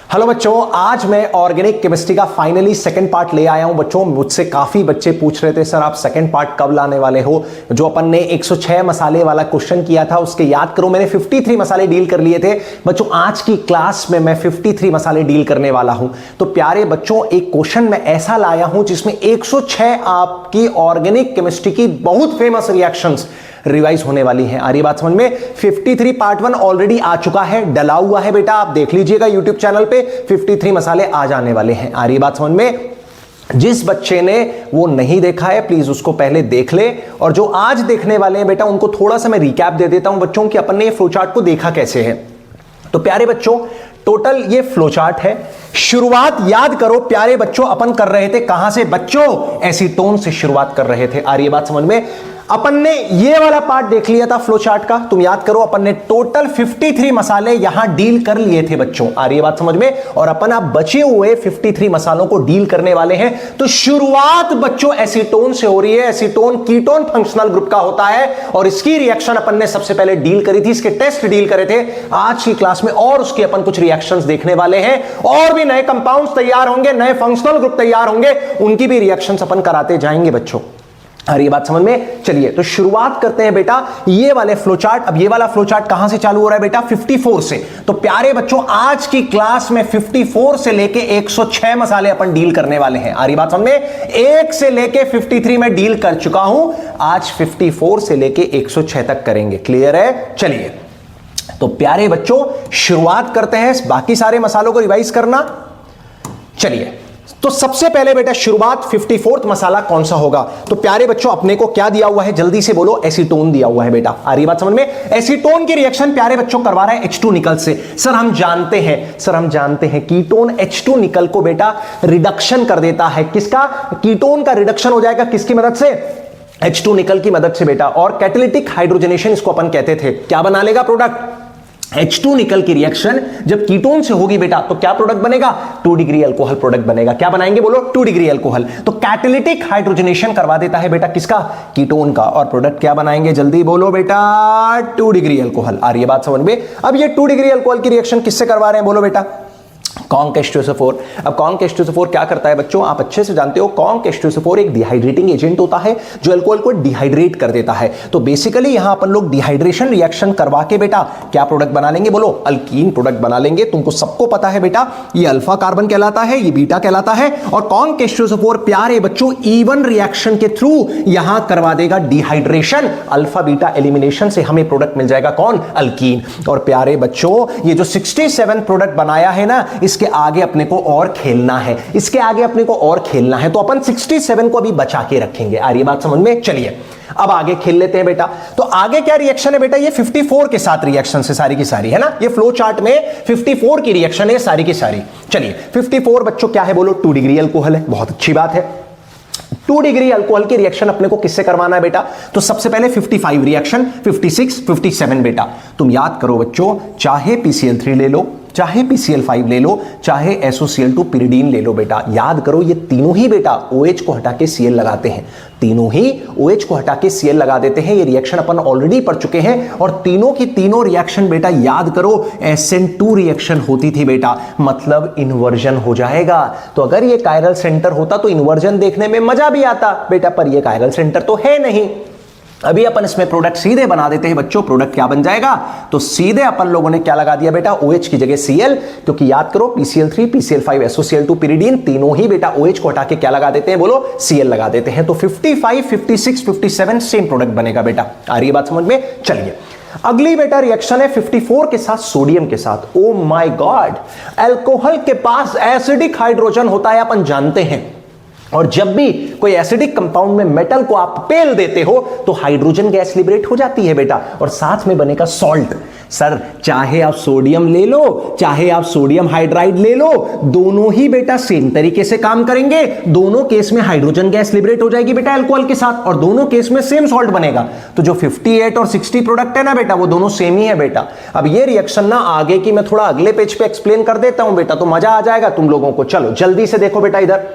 Hello बच्चों, आज मैं ऑर्गेनिक केमिस्ट्री का फाइनली सेकंड पार्ट ले आया हूं। बच्चों, मुझसे काफी बच्चे पूछ रहे थे सर आप सेकंड पार्ट कब लाने वाले हो। जो अपन ने 106 मसाले वाला क्वेश्चन किया था उसके याद करो, मैंने 53 मसाले डील कर लिए थे। बच्चों, आज की क्लास में मैं 53 मसाले डील करने वाला हूं। तो प्यारे बच्चों, एक क्वेश्चन मैं ऐसा लाया हूं जिसमें 106 आपकी ऑर्गेनिक केमिस्ट्री की बहुत फेमस रिएक्शंस रिवाइज होने वाली हैं। आ रही बात समझ में? 53 पार्ट 1 ऑलरेडी आ चुका है, डला हुआ है बेटा, आप देख लीजिएगा यूट्यूब चैनल पे। 53 मसाले आ जाने वाले हैं। आ रही बात समझ में? जिस बच्चे ने वो नहीं देखा है प्लीज उसको पहले देख ले, और जो आज देखने वाले हैं बेटा उनको थोड़ा सा मैं रिकैप दे देता हूं बच्चों कि अपन ने ये फ्लो चार्ट को देखा कैसे है। तो प्यारे बच्चों, टोटल ये फ्लो चार्ट है। शुरुआत याद करो प्यारे बच्चों, अपन कर रहे थे कहां से बच्चों? एसीटोन से शुरुआत कर रहे थे। आ रही बात समझ में? अपन ने ये वाला पार्ट देख लिया था फ्लो चार्ट का, तुम याद करो अपन ने टोटल 53 मसाले यहां डील कर लिए थे बच्चों। आ रही है बात समझ में? और अपन अब बचे हुए 53 मसालों को डील करने वाले हैं। तो शुरुआत बच्चों एसीटोन से हो रही है। एसीटोन कीटोन फंक्शनल ग्रुप का होता है और इसकी रिएक्शन अपन ने सबसे पहले डील करी थी, इसके टेस्ट डील करे थे आज की क्लास में, और उसके अपन कुछ रिएक्शंस देखने वाले हैं। और भी नए कंपाउंड्स तैयार होंगे, नए फंक्शनल ग्रुप तैयार होंगे, उनकी भी रिएक्शंस अपन कराते जाएंगे बच्चों। अरे ये बात समझ में? चलिए तो शुरुआत करते हैं बेटा ये वाले फ्लो चार्ट। अब ये वाला फ्लो चार्ट कहां से चालू हो रहा है बेटा? 54 से। तो प्यारे बच्चों, आज की क्लास में 54 से लेके 106 मसाले अपन डील करने वाले हैं। आ रही बात समझ में? 1 से लेके 53 में डील कर चुका हूं, आज 54 से लेके 106 तक करेंगे। क्लियर है? चलिए तो प्यारे बच्चों शुरुआत करते हैं बाकी सारे मसालों को रिवाइज करना। चलिए तो सबसे पहले बेटा शुरुआत 54th मसाला कौन सा होगा? तो प्यारे बच्चों अपने को क्या दिया हुआ है जल्दी से बोलो? एसीटोन दिया हुआ है बेटा। आ रही बात समझ में? एसीटोन की रिएक्शन प्यारे बच्चों करवा रहा है H2 निकल से। सर हम जानते हैं कीटोन H2 निकल को बेटा रिडक्शन कर देता है। किसका? कीटोन का रिडक्शन हो जाएगा किसकी मदद से? H2 निकल की मदद से बेटा। और कैटालिटिक हाइड्रोजनेशन इसको अपन कहते थे। क्या बना लेगा प्रोडक्ट? H2 निकल की रिएक्शन जब कीटोन से होगी बेटा तो क्या प्रोडक्ट बनेगा? 2 डिग्री अल्कोहल प्रोडक्ट बनेगा। क्या बनाएंगे बोलो? 2 डिग्री अल्कोहल। तो कैटालिटिक हाइड्रोजनेशन करवा देता है बेटा किसका? कीटोन का। और प्रोडक्ट क्या बनाएंगे जल्दी बोलो बेटा? 2 डिग्री अल्कोहल। आ रही है बात समझ में? अब ये 2 डिग्री अल्कोहल की रिएक्शन किससे करवा रहे हैं बोलो बेटा? Conc H2SO4। अब कॉन्क H2SO4 क्या करता है बच्चों? आप अच्छे से जानते हो कॉन्क H2SO4 एक डिहाइड्रेटिंग एजेंट होता है जो अल्कोहल को डिहाइड्रेट कर देता है। तो बेसिकली यहां अपन लोग डिहाइड्रेशन रिएक्शन करवा के बेटा क्या प्रोडक्ट बना लेंगे बोलो? अल्कीन प्रोडक्ट बना लेंगे। तुमको सबको पता है बेटा ये अल्फा कार्बन कहलाता है, ये बीटा कहलाता है। और कॉन्क H2SO4 प्यारे बच्चों ईवन रिएक्शन के थ्रू यहां करवा देगा डिहाइड्रेशन। अल्फा बीटा एलिमिनेशन से हमें प्रोडक्ट मिल जाएगा कौन? अल्कीन। और प्यारे बच्चों ये जो 67 प्रोडक्ट बनाया है ना, इसके आगे अपने को और खेलना है, इसके आगे अपने को और खेलना है। तो अपन 67 को अभी बचा के रखेंगे। आ रही बात समझ में? चलिए अब आगे खेल लेते हैं बेटा। तो आगे क्या रिएक्शन है बेटा? ये 54 के साथ रिएक्शन से सारी की सारी है ना, ये फ्लो चार्ट में 54 की रिएक्शन है सारी की सारी। चलिए 54 बच्चों क्या है बोलो? 2 डिग्री अल्कोहल है। बहुत अच्छी बात है। 2 डिग्री अल्कोहल की रिएक्शन अपने को किससे करवाना है बेटा? तो सबसे पहले 55 रिएक्शन, 56, 57 बेटा। तुम याद करो बच्चों, चाहे PCl3 ले लो, चाहे PCl5 ले लो, चाहे SOCl2 पिरिडीन ले लो बेटा। याद करो ये तीनों ही बेटा OH को हटा के Cl लगाते हैं। तीनों ही OH को हटा के Cl लगा देते हैं। ये रिएक्शन अपन ऑलरेडी पढ़ चुके हैं। और तीनों की तीनों रिएक्शन बेटा याद करो SN2 रिएक्शन होती थी बेटा, मतलब इन्वर्जन हो जाएगा। तो अगर ये कायरल सेंटर होता तो इन्वर्जन देखने में मजा भी आता बेटा, पर ये कायरल सेंटर तो है नहीं। अभी अपन इसमें प्रोडक्ट सीधे बना देते हैं बच्चों। प्रोडक्ट क्या बन जाएगा? तो सीधे अपन लोगों ने क्या लगा दिया बेटा? OH की जगह Cl, क्योंकि याद करो PCl3, PCl5, SOCl2 पिरिडीन तीनों ही बेटा OH को हटा के क्या लगा देते हैं बोलो? Cl लगा देते हैं। तो 55, 56, 57 सेम प्रोडक्ट बनेगा बेटा। आ रही है बात समझ में? चलिए अगली बेटा रिएक्शन है 54 के साथ सोडियम के साथ। ओ माय गॉड, अल्कोहल के पास एसिडिक हाइड्रोजन होता है, अपन जानते हैं। और जब भी कोई एसिडिक कंपाउंड में मेटल को आप पेल देते हो तो हाइड्रोजन गैस लिबरेट हो जाती है बेटा, और साथ में बनेगा सॉल्ट। सर चाहे आप सोडियम ले लो, चाहे आप सोडियम हाइड्राइड ले लो, दोनों ही बेटा सेम तरीके से काम करेंगे। दोनों केस में हाइड्रोजन गैस लिबरेट हो जाएगी बेटा अल्कोहल के साथ, और दोनों केस में सेम सॉल्ट बनेगा। तो जो 58 और 60 प्रोडक्ट है ना बेटा, वो दोनों सेम ही है बेटा। अब ये रिएक्शन ना आगे की मैं थोड़ा अगले पेज पे एक्सप्लेन कर देता हूं बेटा, तो मजा आ जाएगा तुम लोगों को। चलो जल्दी से देखो बेटा इधर।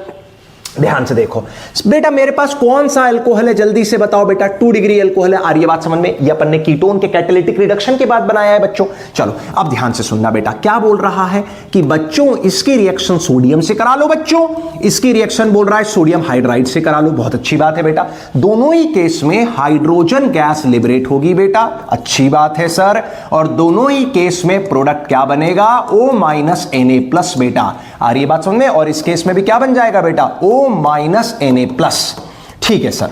ध्यान से देखो बेटा, मेरे पास कौन सा अल्कोहल है, जल्दी से बताओ बेटा। 2 डिग्री अल्कोहल है। आ रही है बात समझ में? ये अपन ने कीटोन के कैटालिटिक रिडक्शन के बाद बनाया है बच्चों। चलो अब ध्यान से सुनना बेटा, क्या बोल रहा है कि बच्चों इसकी रिएक्शन सोडियम से करा लो। बच्चों इसकी रिएक्शन बोल रहा है सोडियम हाइड्राइड से करा लो। बहुत अच्छी बात है बेटा। दोनों ही केस में हाइड्रोजन गैस लिबरेट होगी बेटा, अच्छी बात है सर। और दोनों ही केस में प्रोडक्ट क्या बनेगा? O माइनस Na+ बेटा। आ रही है बात समझ में? और इस केस में भी क्या बन जाएगा बेटा? O minus Na+। ठीक है सर।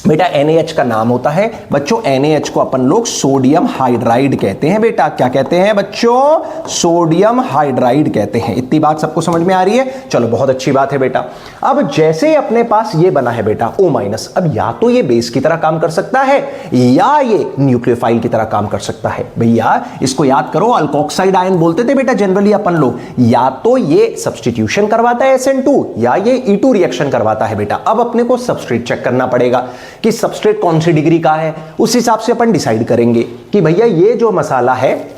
बेटा NaH का नाम होता है बच्चों, NaH को अपन लोग सोडियम हाइड्राइड कहते हैं बेटा। क्या कहते हैं बच्चों? सोडियम हाइड्राइड कहते हैं। इतनी बात सबको समझ में आ रही है? चलो बहुत अच्छी बात है बेटा। अब जैसे ही अपने पास ये बना है बेटा O-, अब या तो ये बेस की तरह काम कर सकता है या ये न्यूक्लियोफाइल की तरह काम कर सकता है। भैया इसको याद करो, अल्कोक्साइड आयन बोलते थे बेटा जनरली अपन लोग। या तो ये सब्स्टिट्यूशन करवाता है SN2 या ये E2 रिएक्शन करवाता है बेटा। अब अपने को सबस्ट्रेट चेक करना पड़ेगा कि सबस्ट्रेट कौन सी डिग्री का है, उस हिसाब से अपन डिसाइड करेंगे कि भैया ये जो मसाला है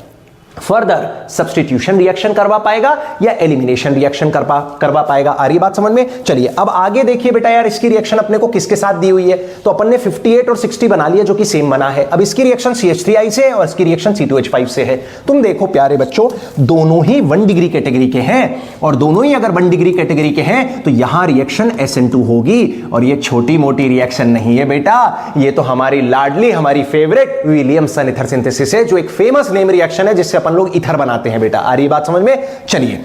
फर्दर सब्स्टिट्यूशन रिएक्शन करवा पाएगा या एलिमिनेशन रिएक्शन करवा पाएगा। आ रही बात समझ में? चलिए अब आगे देखिए बेटा यार, इसकी रिएक्शन अपने को किसके साथ दी हुई है? तो अपन ने 58 और 60 बना लिया जो कि सेम बना है। अब इसकी रिएक्शन CH3I से है और इसकी रिएक्शन C2H5 से है। तुम देखो प्यारे बच्चों, दोनों ही 1 डिग्री कैटेगरी के हैं और दोनों ही अगर 1 डिग्री कैटेगरी के हैं तो यहां रिएक्शन SN2 होगी। और ये छोटी मोटी रिएक्शन नहीं है बेटा, ये तो हमारी लाडली, हमारी फेवरेट विलियमसन ईथर सिंथेसिस है, जो एक फेमस नेम रिएक्शन है जिससे अपन लोग ईथर बनाते हैं बेटा। आ रही बात समझ में? चलिए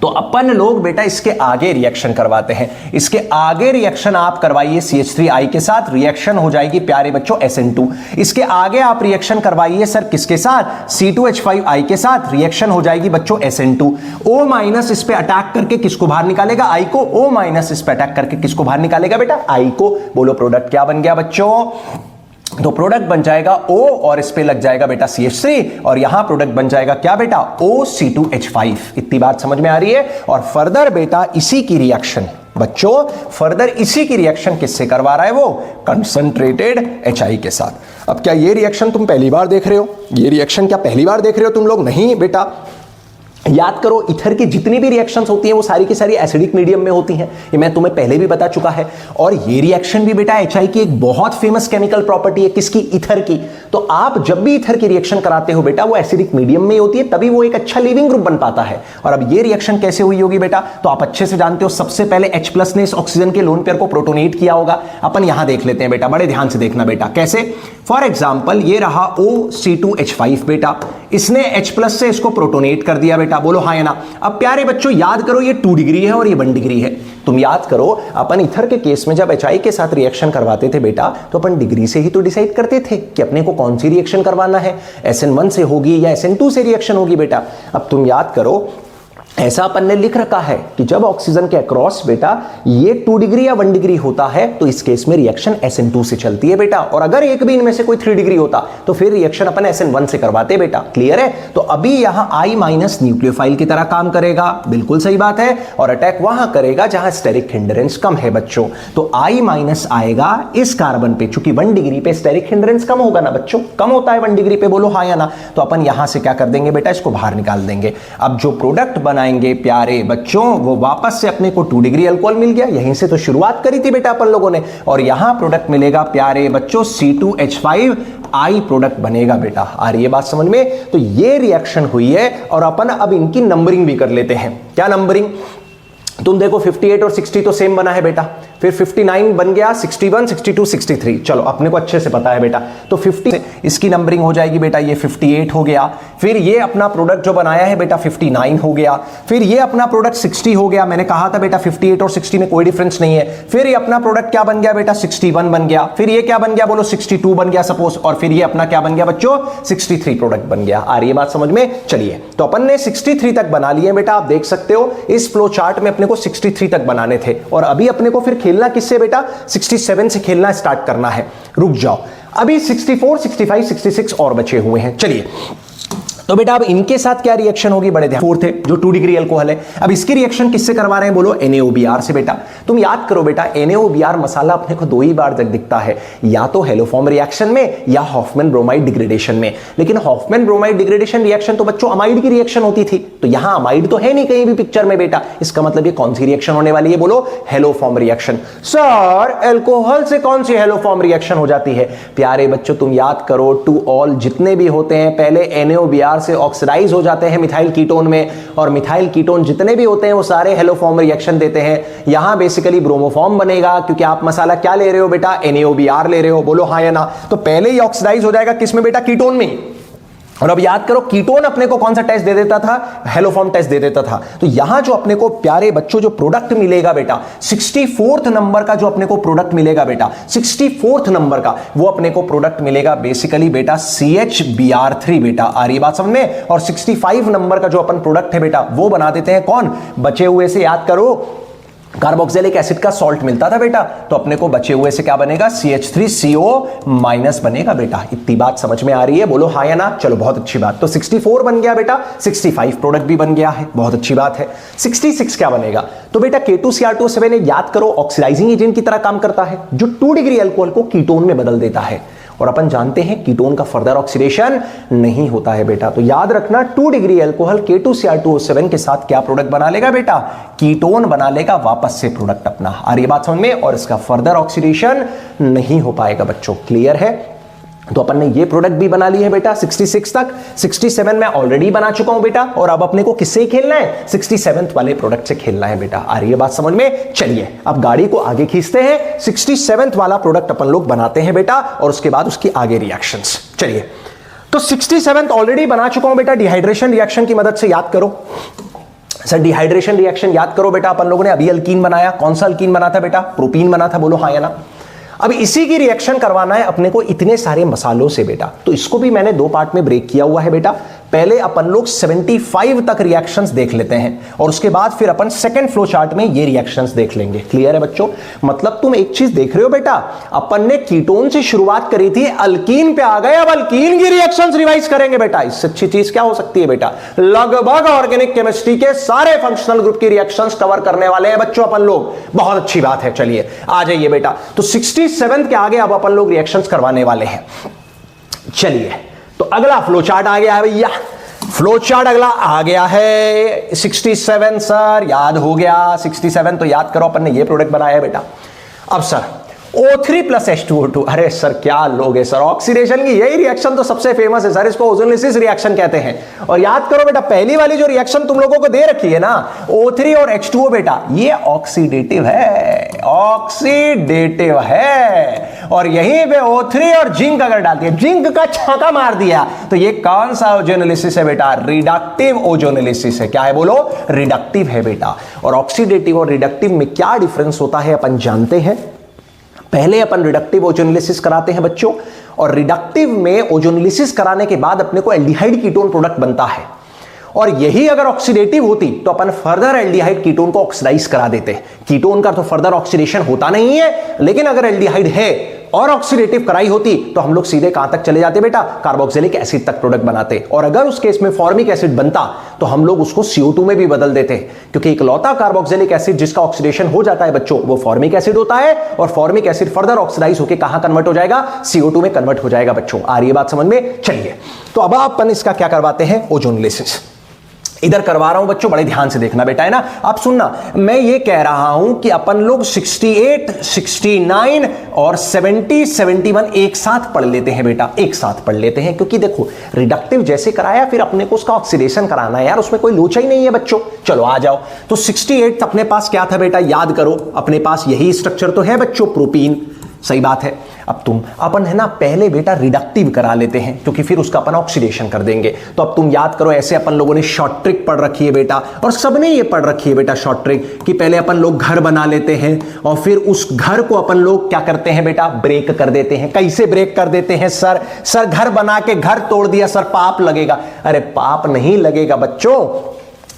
तो अपन लोग बेटा इसके आगे रिएक्शन करवाते हैं। इसके आगे रिएक्शन आप करवाइए CH3I के साथ, रिएक्शन हो जाएगी प्यारे बच्चों SN2। इसके आगे आप रिएक्शन करवाइए सर किसके साथ? C2H5I के साथ, रिएक्शन हो जाएगी बच्चों SN2। O- इस पे अटैक करके किसको बाहर निकालेगा? I को। O- इस पे अटैक करके किसको बाहर निकालेगा बेटा? I को। बोलो प्रोडक्ट क्या बन गया बच्चों? तो प्रोडक्ट बन जाएगा O और इस पे लग जाएगा बेटा CH3 और यहां प्रोडक्ट बन जाएगा क्या बेटा? OC2H5। इतनी बात समझ में आ रही है? और फर्दर बेटा इसी की रिएक्शन बच्चों, फर्दर इसी की रिएक्शन किससे करवा रहा है वो? कंसंट्रेटेड HI के साथ। अब क्या ये रिएक्शन तुम पहली बार देख रहे हो? ये रिएक्शन क्या पहली बार देख रहे हो तुम लोग? नहीं बेटा, याद करो ईथर की जितनी भी रिएक्शंस होती हैं वो सारी की सारी एसिडिक मीडियम में होती हैं, ये मैं तुम्हें पहले भी बता चुका है। और ये रिएक्शन भी बेटा HI की एक बहुत फेमस केमिकल प्रॉपर्टी है। किसकी? ईथर की। तो आप जब भी ईथर की रिएक्शन कराते हो बेटा वो एसिडिक मीडियम में होती है, तभी वो एक अच्छा लीविंग ग्रुप बन पाता है। और अब ये रिएक्शन कैसे हुई होगी बेटा? तो आप अच्छे से जानते हो, सबसे पहले H+ ने इस ऑक्सीजन के लोन पेयर को प्रोटोनेट किया होगा। अपन यहां देख लेते हैं बेटा, बड़े ध्यान से देखना बेटा कैसे। फॉर एग्जाम्पल ये रहा OC2H5 बेटा, इसने H+ से इसको प्रोटोनेट कर दिया बेटा। बोलो हाँ या ना? अब प्यारे बच्चों याद करो, ये 2 डिग्री है और ये 1 डिग्री है। तुम याद करो अपन ईथर के केस में जब HI के साथ रिएक्शन करवाते थे बेटा, तो अपन डिग्री से ही तो डिसाइड करते थे कि अपने को कौन सी रिएक्शन करवाना है, SN1 से होगी या SN2 से रिएक्शन होगी बेटा। अब तुम याद करो, ऐसा अपन ने लिख रखा है कि जब ऑक्सीजन के अक्रॉस बेटा ये 2 डिग्री या 1 डिग्री होता है तो इस केस में रिएक्शन SN2 से चलती है बेटा। और अगर एक भी इनमें से कोई 3 डिग्री होता तो फिर रिएक्शन अपन SN1 से करवाते बेटा। क्लियर है? तो अभी यहां I- न्यूक्लियोफाइल की तरह काम करेगा, बिल्कुल सही बात है। और अटैक वहां करेगा जहां स्टेरिक हिंड्रेंस कम है बच्चों। तो I- आएगा इस कार्बन पे, चूंकि 1 डिग्री पे स्टेरिक हिंड्रेंस कम होगा ना बच्चों, कम होता है 1 डिग्री पे। बोलो हाँ या ना? तो अपन यहां से क्या कर देंगे बेटा? इसको बाहर निकाल देंगे। अब जो प्रोडक्ट बनाएंगे प्यारे बच्चों वो वापस से अपने को 2 डिग्री अल्कोहल मिल गया, यहीं से तो शुरुआत करी थी बेटा अपन लोगों ने। और यहां प्रोडक्ट मिलेगा प्यारे बच्चों C2H5I प्रोडक्ट बनेगा बेटा। आ रही है बात समझ में? तो ये रिएक्शन हुई है और अपन अब इनकी नंबरिंग भी कर लेते हैं। क्या नंबरिंग? तुम देखो 58 और 60 तो सेम बना है बेटा, फिर 59 बन गया, 61, 62, 63। चलो अपने को अच्छे से पता है बेटा। तो 50 इसकी नंबरिंग हो जाएगी बेटा, ये 58 हो गया। फिर ये अपना प्रोडक्ट जो बनाया है बेटा 59 हो गया। फिर ये अपना प्रोडक्ट 60 हो गया। मैंने कहा था बेटा 58 और 60 में कोई डिफरेंस नहीं है। फिर ये अपना प्रोडक्ट क्या बन गया बेटा? 61 बन गया। फिर ये क्या बन गया? बोलो 62 बन गया सपोज। और फिर ये अपना क्या बन गया बच्चों? 63 प्रोडक्ट बन गया। आ रही है बात समझ में? चलिए तो अपन ने 63 तक बना लिए बेटा। आप देख सकते हो इस फ्लो चार्ट में अपने को 63 तक बनाने थे और अभी अपने को फिर खेलना किससे बेटा? 67 से खेलना स्टार्ट करना है। रुक जाओ, अभी 64, 65, 66 और बचे हुए हैं। चलिए तो बेटा अब इनके साथ क्या रिएक्शन होगी, बड़े ध्यान। फोर्थ है जो 2 डिग्री अल्कोहल है, अब इसकी रिएक्शन किससे करवा रहे हैं बोलो, NaOBr से। बेटा तुम याद करो बेटा, NaOBr मसाला अपने को 2 ही बार तक दिखता है, या तो हेलोफॉर्म रिएक्शन में या हॉफमैन ब्रोमाइड डिग्रेडेशन में। लेकिन हॉफमैन ब्रोमाइड डिग्रेडेशन रिएक्शन तो बच्चों अमाइड की रिएक्शन होती थी, तो यहां अमाइड तो है नहीं कहीं भी पिक्चर में बेटा। इसका मतलब ये कौन सी रिएक्शन होने वाली है बोलो, हेलोफॉर्म रिएक्शन। सर एल्कोहल से कौन सी हेलोफॉर्म रिएक्शन हो जाती है? प्यारे बच्चों तुम याद करो, टू ऑल जितने भी होते हैं पहले NaOBr से ऑक्सीडाइज हो जाते हैं मिथाइल कीटोन में, और मिथाइल कीटोन जितने भी होते हैं वो सारे हेलोफॉर्म रिएक्शन देते हैं। यहां बेसिकली ब्रोमोफॉर्म बनेगा, क्योंकि आप मसाला क्या ले रहे हो बेटा, NaOBr ले रहे हो, बोलो हाँ या ना। तो पहले ही ऑक्सीडाइज हो जाएगा किसमें बेटा, कीटोन में। और अब याद करो कीटोन अपने को कौन सा टेस्ट दे देता था, हेलोफॉर्म टेस्ट दे देता था। तो यहां जो अपने को प्यारे बच्चों जो प्रोडक्ट मिलेगा बेटा, 64th नंबर का जो अपने को प्रोडक्ट मिलेगा बेटा, 64th नंबर का वो अपने को प्रोडक्ट मिलेगा बेसिकली बेटा CHBr3 बेटा। आ रही बात समझ में? और 65 नंबर का जो अपन प्रोडक्ट है बेटा वो बना देते हैं कौन, बचे हुए से याद करो कार्बोक्सिलिक एसिड का सॉल्ट मिलता था बेटा, तो अपने को बचे हुए से क्या बनेगा, CH3CO- बनेगा बेटा। इतनी बात समझ में आ रही है, बोलो हाँ या ना। चलो बहुत अच्छी बात। तो 64 बन गया बेटा, 65 प्रोडक्ट भी बन गया है, बहुत अच्छी बात है। 66 क्या बनेगा, तो बेटा K2Cr2O7 याद करो ऑक्सीडाइजिंग एजेंट की तरह काम करता है, जो 2 डिग्री अल्कोहल को कीटोन में बदल देता है। और अपन जानते हैं कीटोन का फर्दर ऑक्सीडेशन नहीं होता है बेटा। तो याद रखना 2 डिग्री अल्कोहल K2Cr2O7 के साथ क्या प्रोडक्ट बना लेगा बेटा, कीटोन बना लेगा वापस से प्रोडक्ट अपना। आ रही बात समझ में? और इसका फर्दर ऑक्सीडेशन नहीं हो पाएगा बच्चों। क्लियर है? तो अपन ने ये प्रोडक्ट भी बना ली है बेटा 66 तक। 67 में ऑलरेडी बना चुका हूं बेटा, और अब अपने को किससे खेलना है, 67th वाले प्रोडक्ट से खेलना है बेटा। आ रही है बात समझ में? चलिए अब गाड़ी को आगे खींचते हैं, 67th वाला प्रोडक्ट अपन लोग बनाते हैं बेटा, और उसके बाद उसकी आगे रिएक्शंस। चलिए तो 67th ऑलरेडी बना चुका हूं बेटा डिहाइड्रेशन रिएक्शन की मदद से। याद करो सर, डिहाइड्रेशन रिएक्शन याद करो बेटा, अपन लोगों ने अभी अल्कीन बनाया। कौन सा अल्कीन बना था बेटा, प्रोपीन बना था, बोलो हाँ या ना। अब इसी की रिएक्शन करवाना है अपने को इतने सारे मसालों से बेटा, तो इसको भी मैंने 2 पार्ट में ब्रेक किया हुआ है बेटा। पहले अपन लोग 75 तक रिएक्शंस देख लेते हैं, और उसके बाद फिर अपन सेकंड फ्लो चार्ट में ये रिएक्शंस देख लेंगे। क्लियर है बच्चों? मतलब तुम एक चीज देख रहे हो बेटा, अपन ने कीटोन से शुरुआत करी थी, अल्कीन पे आ गए, अब अल्कीन की रिएक्शंस रिवाइज करेंगे बेटा। इससे अच्छी चीज क्या हो सकती है बेटा? लगभग ऑर्गेनिक केमिस्ट्री के सारे फंक्शनल ग्रुप की रिएक्शंस कवर करने वाले हैं बच्चों अपन लोग। बहुत अच्छी बात है। चलिए आ जाइए बेटा, तो 67 के आगे अब अपन लोग रिएक्शंस करवाने वाले हैं। चलिए तो अगला फ्लो चार्ट आ गया है भैया, फ्लो चार्ट अगला आ गया है 67 सर, याद हो गया 67। तो याद करो अपन ने ये प्रोडक्ट बनाया है बेटा। अब सर O3 + H2O2, अरे सर क्या लोगे सर, ऑक्सीडेशन की यही रिएक्शन तो सबसे फेमस है सर, इसको ओजोनलिसिस रिएक्शन कहते हैं। और याद करो बेटा पहली वाली जो रिएक्शन तुम लोगों को दे रखी है ना, O3 और H2O बेटा, ये ऑक्सीडेटिव है, ऑक्सीडेटिव है। और यहीं पे O3 और जिंक अगर डालती है, जिंक का छाका मार दिया, तो ये कौन सा ओजोनलिसिस है बेटा, रिडक्टिव ओजोनलिसिस है। क्या है बोलो, रिडक्टिव है बेटा। और ऑक्सीडेटिव और रिडक्टिव में क्या डिफरेंस होता है अपन जानते हैं। पहले अपन रिडक्टिव ओजोनलिसिस कराते हैं बच्चों, और रिडक्टिव में ओजोनलिसिस कराने के बाद अपने को एल्डिहाइड कीटोन प्रोडक्ट बनता है। और यही अगर ऑक्सीडेटिव होती तो अपन फर्दर एल्डिहाइड कीटोन को ऑक्सीडाइज करा देते। कीटोन का तो फर्दर ऑक्सीडेशन होता नहीं है, लेकिन अगर एल्डिहाइड है और ऑक्सीडेटिव कराई होती तो हम लोग सीधे कहां तक चले जाते बेटा, कार्बोक्सिलिक एसिड तक प्रोडक्ट बनाते। और अगर उस केस में फॉर्मिक एसिड बनता तो हम लोग उसको CO2 में भी बदल देते, क्योंकि इकलौता कार्बोक्सिलिक एसिड जिसका ऑक्सीडेशन हो जाता है बच्चों वो फॉर्मिक एसिड होता है। और फॉर्मिक एसिड फर्दर ऑक्सीडाइज होकर कहां कन्वर्ट हो जाएगा, CO2 में कन्वर्ट हो जाएगा बच्चों। आ रही है बात समझ में? चलिए तो अब अपन इसका क्या करवाते हैं, ओजोनलिसिस। इधर करवा रहा हूं बच्चों, बड़े ध्यान से देखना बेटा, है ना। आप सुनना, मैं ये कह रहा हूं कि अपन लोग 68, 69 और 70, 71 एक साथ पढ़ लेते हैं बेटा, एक साथ पढ़ लेते हैं। क्योंकि देखो रिडक्टिव जैसे कराया, फिर अपने को उसका ऑक्सीडेशन कराना है यार, उसमें कोई लोचा ही नहीं है बच्चों। चलो आ जाओ। तो 68 अपने पास क्या था बेटा, याद करो, अपने पास यही स्ट्रक्चर तो है बच्चों, प्रोपीन। सही बात है। अब अपन है ना पहले बेटा रिडक्टिव करा लेते हैं, क्योंकि फिर उसका अपन ऑक्सीडेशन कर देंगे। तो अब तुम याद करो, ऐसे अपन लोगों ने शॉर्ट ट्रिक पढ़ रखी है बेटा, और सबने ये पढ़ रखी है बेटा शॉर्ट ट्रिक, कि पहले अपन लोग घर बना लेते हैं और फिर उस घर को अपन लोग क्या करते हैं बेटा, ब्रेक कर देते हैं। कैसे ब्रेक कर देते हैं सर घर बना के घर तोड़ दिया सर, पाप लगेगा। अरे पाप नहीं लगेगा बच्चों,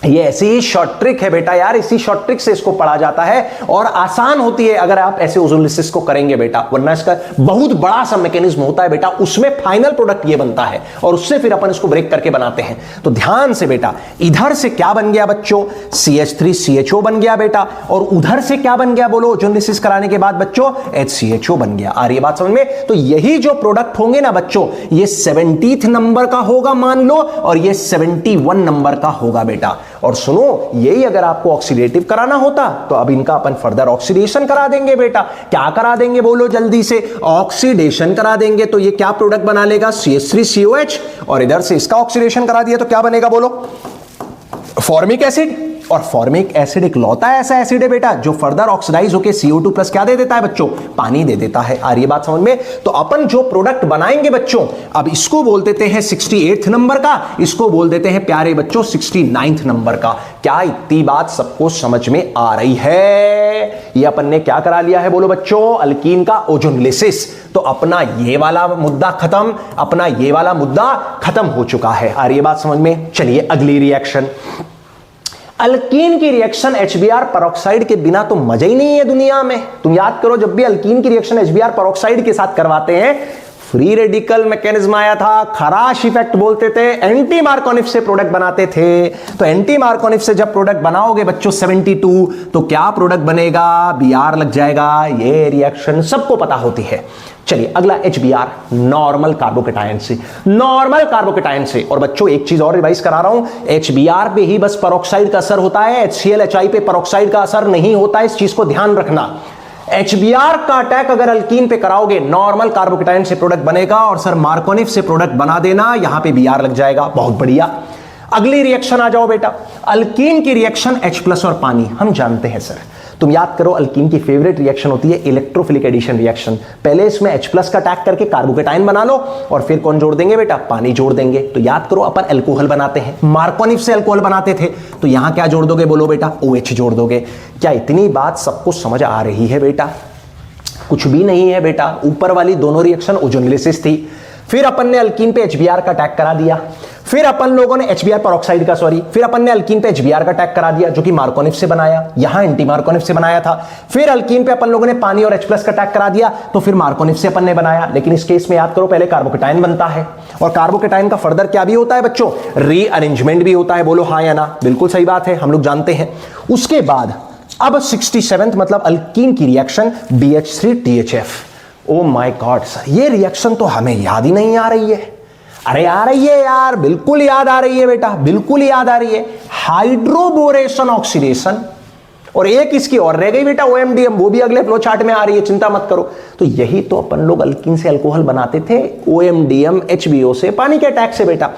ये ऐसी ही शॉर्ट ट्रिक है बेटा यार, इसी शॉर्ट ट्रिक से इसको पढ़ा जाता है और आसान होती है अगर आप ऐसे ओजोलिसिस को करेंगे बेटा, वरना इसका बहुत बड़ा सा मैकेनिज्म होता है बेटा, उसमें फाइनल प्रोडक्ट ये बनता है और उससे फिर अपन इसको ब्रेक करके बनाते हैं। तो ध्यान से बेटा, इधर से क्या बन गया बच्चों, CH3CHO बन गया बेटा, और उधर से क्या बन गया बोलो ओजोलिसिस कराने के बाद बच्चों, HCHO बन गया। आ रही है बात समझ में? तो यही जो प्रोडक्ट होंगे ना बच्चों, ये 70th नंबर का होगा मान लो, और ये 71 नंबर का होगा बेटा। और सुनो, यही अगर आपको ऑक्सीडेटिव कराना होता तो अब इनका अपन फर्दर ऑक्सीडेशन करा देंगे बेटा। क्या करा देंगे बोलो जल्दी से, ऑक्सीडेशन करा देंगे। तो ये क्या प्रोडक्ट बना लेगा, CH3COH, और इधर से इसका ऑक्सीडेशन करा दिया तो क्या बनेगा बोलो, फॉर्मिक एसिड। और फॉर्मिक एसिड एक लौता ऐसा एसिड है बेटा जो फर्दर ऑक्सीडाइज होकर CO2 प्लस क्या दे देता है बच्चों, पानी दे देता है। आ रही है बात समझ में? तो अपन जो प्रोडक्ट बनाएंगे बच्चों, अब इसको बोल देते हैं 68th नंबर का, इसको बोल देते हैं प्यारे बच्चों 69th नंबर का। क्या इतनी बात सबको समझ में आ रही है? ये अपन ने क्या करा लिया है बोलो बच्चों, अल्कीन का ओजोनलिसिस। तो अपना ये वाला मुद्दा खत्म, अपना ये वाला मुद्दा खत्म हो चुका है। आ रही है बात समझ में? चलिए अगली रिएक्शन, अल्कीन की रिएक्शन HBr पेरोक्साइड के बिना तो मजा ही नहीं है दुनिया में। तुम याद करो, जब भी अल्कीन की रिएक्शन HBr पेरोक्साइड के साथ करवाते हैं, फ्री रेडिकल मैकेनिज्म आया था, खराश इफेक्ट बोलते थे, एंटी मार्कोनिफ से प्रोडक्ट बनाते थे। तो एंटी मार्कोनिफ से जब प्रोडक्ट बनाओगे बच्चों 72, तो क्या प्रोडक्ट बनेगा, Br लग जाएगा। ये रिएक्शन सबको पता होती है। चलिए अगला HBr, नॉर्मल कार्बोकेटायन से, नॉर्मल कार्बोकेटायन से। और बच्चों एक चीज और रिवाइज करा रहा हूं, HBr पे ही बस पेरोक्साइड का असर होता है, HCl पे पेरोक्साइड का असर नहीं होता है, इस चीज को ध्यान रखना। HBr का अटैक अगर अल्कीन पे कराओगे, नॉर्मल कार्बोकेटायन से प्रोडक्ट बनेगा, और सर मार्कोनिफ से प्रोडक्ट बना देना, यहां पे Br लग जाएगा। बहुत बढ़िया। अगली रिएक्शन आ जाओ बेटा, अल्कीन की रिएक्शन H+ और पानी, हम जानते हैं सर। तुम याद करो, अल्कीन की फेवरेट रिएक्शन होती है इलेक्ट्रोफिलिक एडिशन रिएक्शन। पहले इसमें H+ का अटैक करके कार्बोकेटाइन बना लो, और फिर कौन जोड़ देंगे बेटा, पानी जोड़ देंगे। तो याद करो, अपन अल्कोहल बनाते हैं, मार्कोनिफ से अल्कोहल बनाते थे, तो यहां क्या जोड़ दोगे बोलो बेटा, OH जोड़ दोगे। क्या इतनी बात सबको समझ आ रही है बेटा? कुछ भी नहीं है बेटा। ऊपर वाली दोनों रिएक्शन ओजोनलिसिस थी, फिर अपन ने अल्कीन पे HBr का अटैक करा दिया, फिर अपन लोगों ने HBr पेरोक्साइड का फिर अपन ने अल्कीन पे HBr का अटैक करा दिया, जो कि मार्कोनिफ से बनाया, यहां एंटी मार्कोनिफ से बनाया था। फिर अल्कीन पे अपन लोगों ने पानी और H+ का अटैक करा दिया, तो फिर मार्कोनिफ से अपन ने बनाया। लेकिन इस केस में याद करो, पहले कार्बोकेटाइन बनता है, और कार्बोकेटाइन का फर्दर क्या भी होता है बच्चों, रीअरेंजमेंट भी होता है। बोलो हाँ या ना? बिल्कुल सही बात है, हम लोग जानते हैं। उसके बाद अब 67th मतलब अल्कीन की reaction BH3THF। Oh my God sir, ये रिएक्शन तो हमें याद ही नहीं आ रही है। अरे आ रही है यार, बिल्कुल याद आ रही है बेटा, बिल्कुल याद आ रही है। हाइड्रोबोरेशन ऑक्सीडेशन, और एक इसकी और रह गई बेटा, OMDM, वो भी अगले फ्लो चार्ट में आ रही है, चिंता मत करो। तो यही तो अपन लोग अल्कीन से अल्कोहल बनाते थे, OMDM HBO से, पानी के अटैक से बेटा।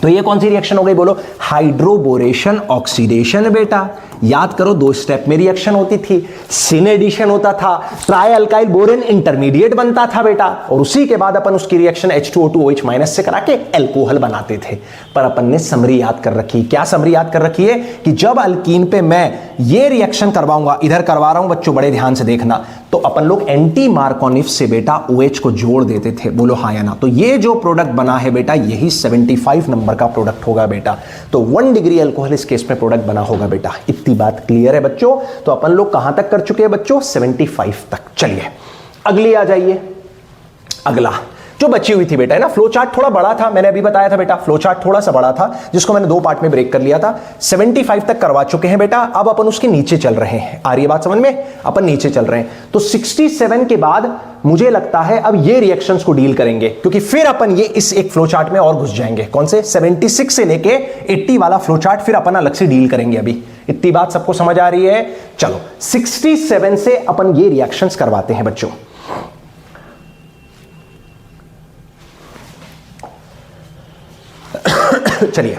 तो ये कौन सी रिएक्शन हो गई बोलो, हाइड्रोबोरेशन ऑक्सीडेशन बेटा। याद करो, 2 स्टेप में रिएक्शन होती थी, सिन एडिशन होता था, ट्राई अल्काइल बोरेन इंटरमीडिएट बनता था बेटा, और उसी के बाद अपन उसकी रिएक्शन H2O2OH- से करा के अल्कोहल बनाते थे। पर अपन ने समरी याद कर रखी। क्या समरी याद कर रखी है? कि जब अल्कीन पे मैं ये रिएक्शन करवाऊंगा, इधर करवा रहा हूं बच्चों, बड़े ध्यान से देखना, तो अपन लोग एंटी मार्कोनिफ से बेटा OH को जोड़ देते थे। बोलो हाँ या ना? तो ये जो प्रोडक्ट बना है बेटा, यही 75 नंबर का प्रोडक्ट होगा बेटा। तो 1 डिग्री अल्कोहल इस केस में प्रोडक्ट बना होगा बेटा। इतनी बात क्लियर है बच्चों? तो अपन लोग कहां तक कर चुके हैं बच्चों, 75 तक। चलिए अगली आ जाइए। अगला जो बची हुई थी बेटा, है ना, फ्लो चार्ट थोड़ा बड़ा था, मैंने अभी बताया था बेटा, फ्लो चार्ट थोड़ा सा बड़ा था, जिसको मैंने 2 पार्ट में ब्रेक कर लिया था। 75 तक करवा चुके हैं बेटा, अब अपन उसके नीचे चल रहे हैं। आ रही है बात समझ में? अपन नीचे चल रहे हैं। तो 67 के बाद मुझे लगता है अब ये रिएक्शंस को डील करेंगे, क्योंकि फिर अपन ये इस एक फ्लो चार्ट में और घुस जाएंगे। कौन से? 76 से लेके 80 वाला फ्लो चार्ट फिर अपन अलग से डील करेंगे अभी। इतनी बात सबको समझ आ रही है? चलो 67 से अपन ये रिएक्शंस करवाते हैं बच्चों। चलिए,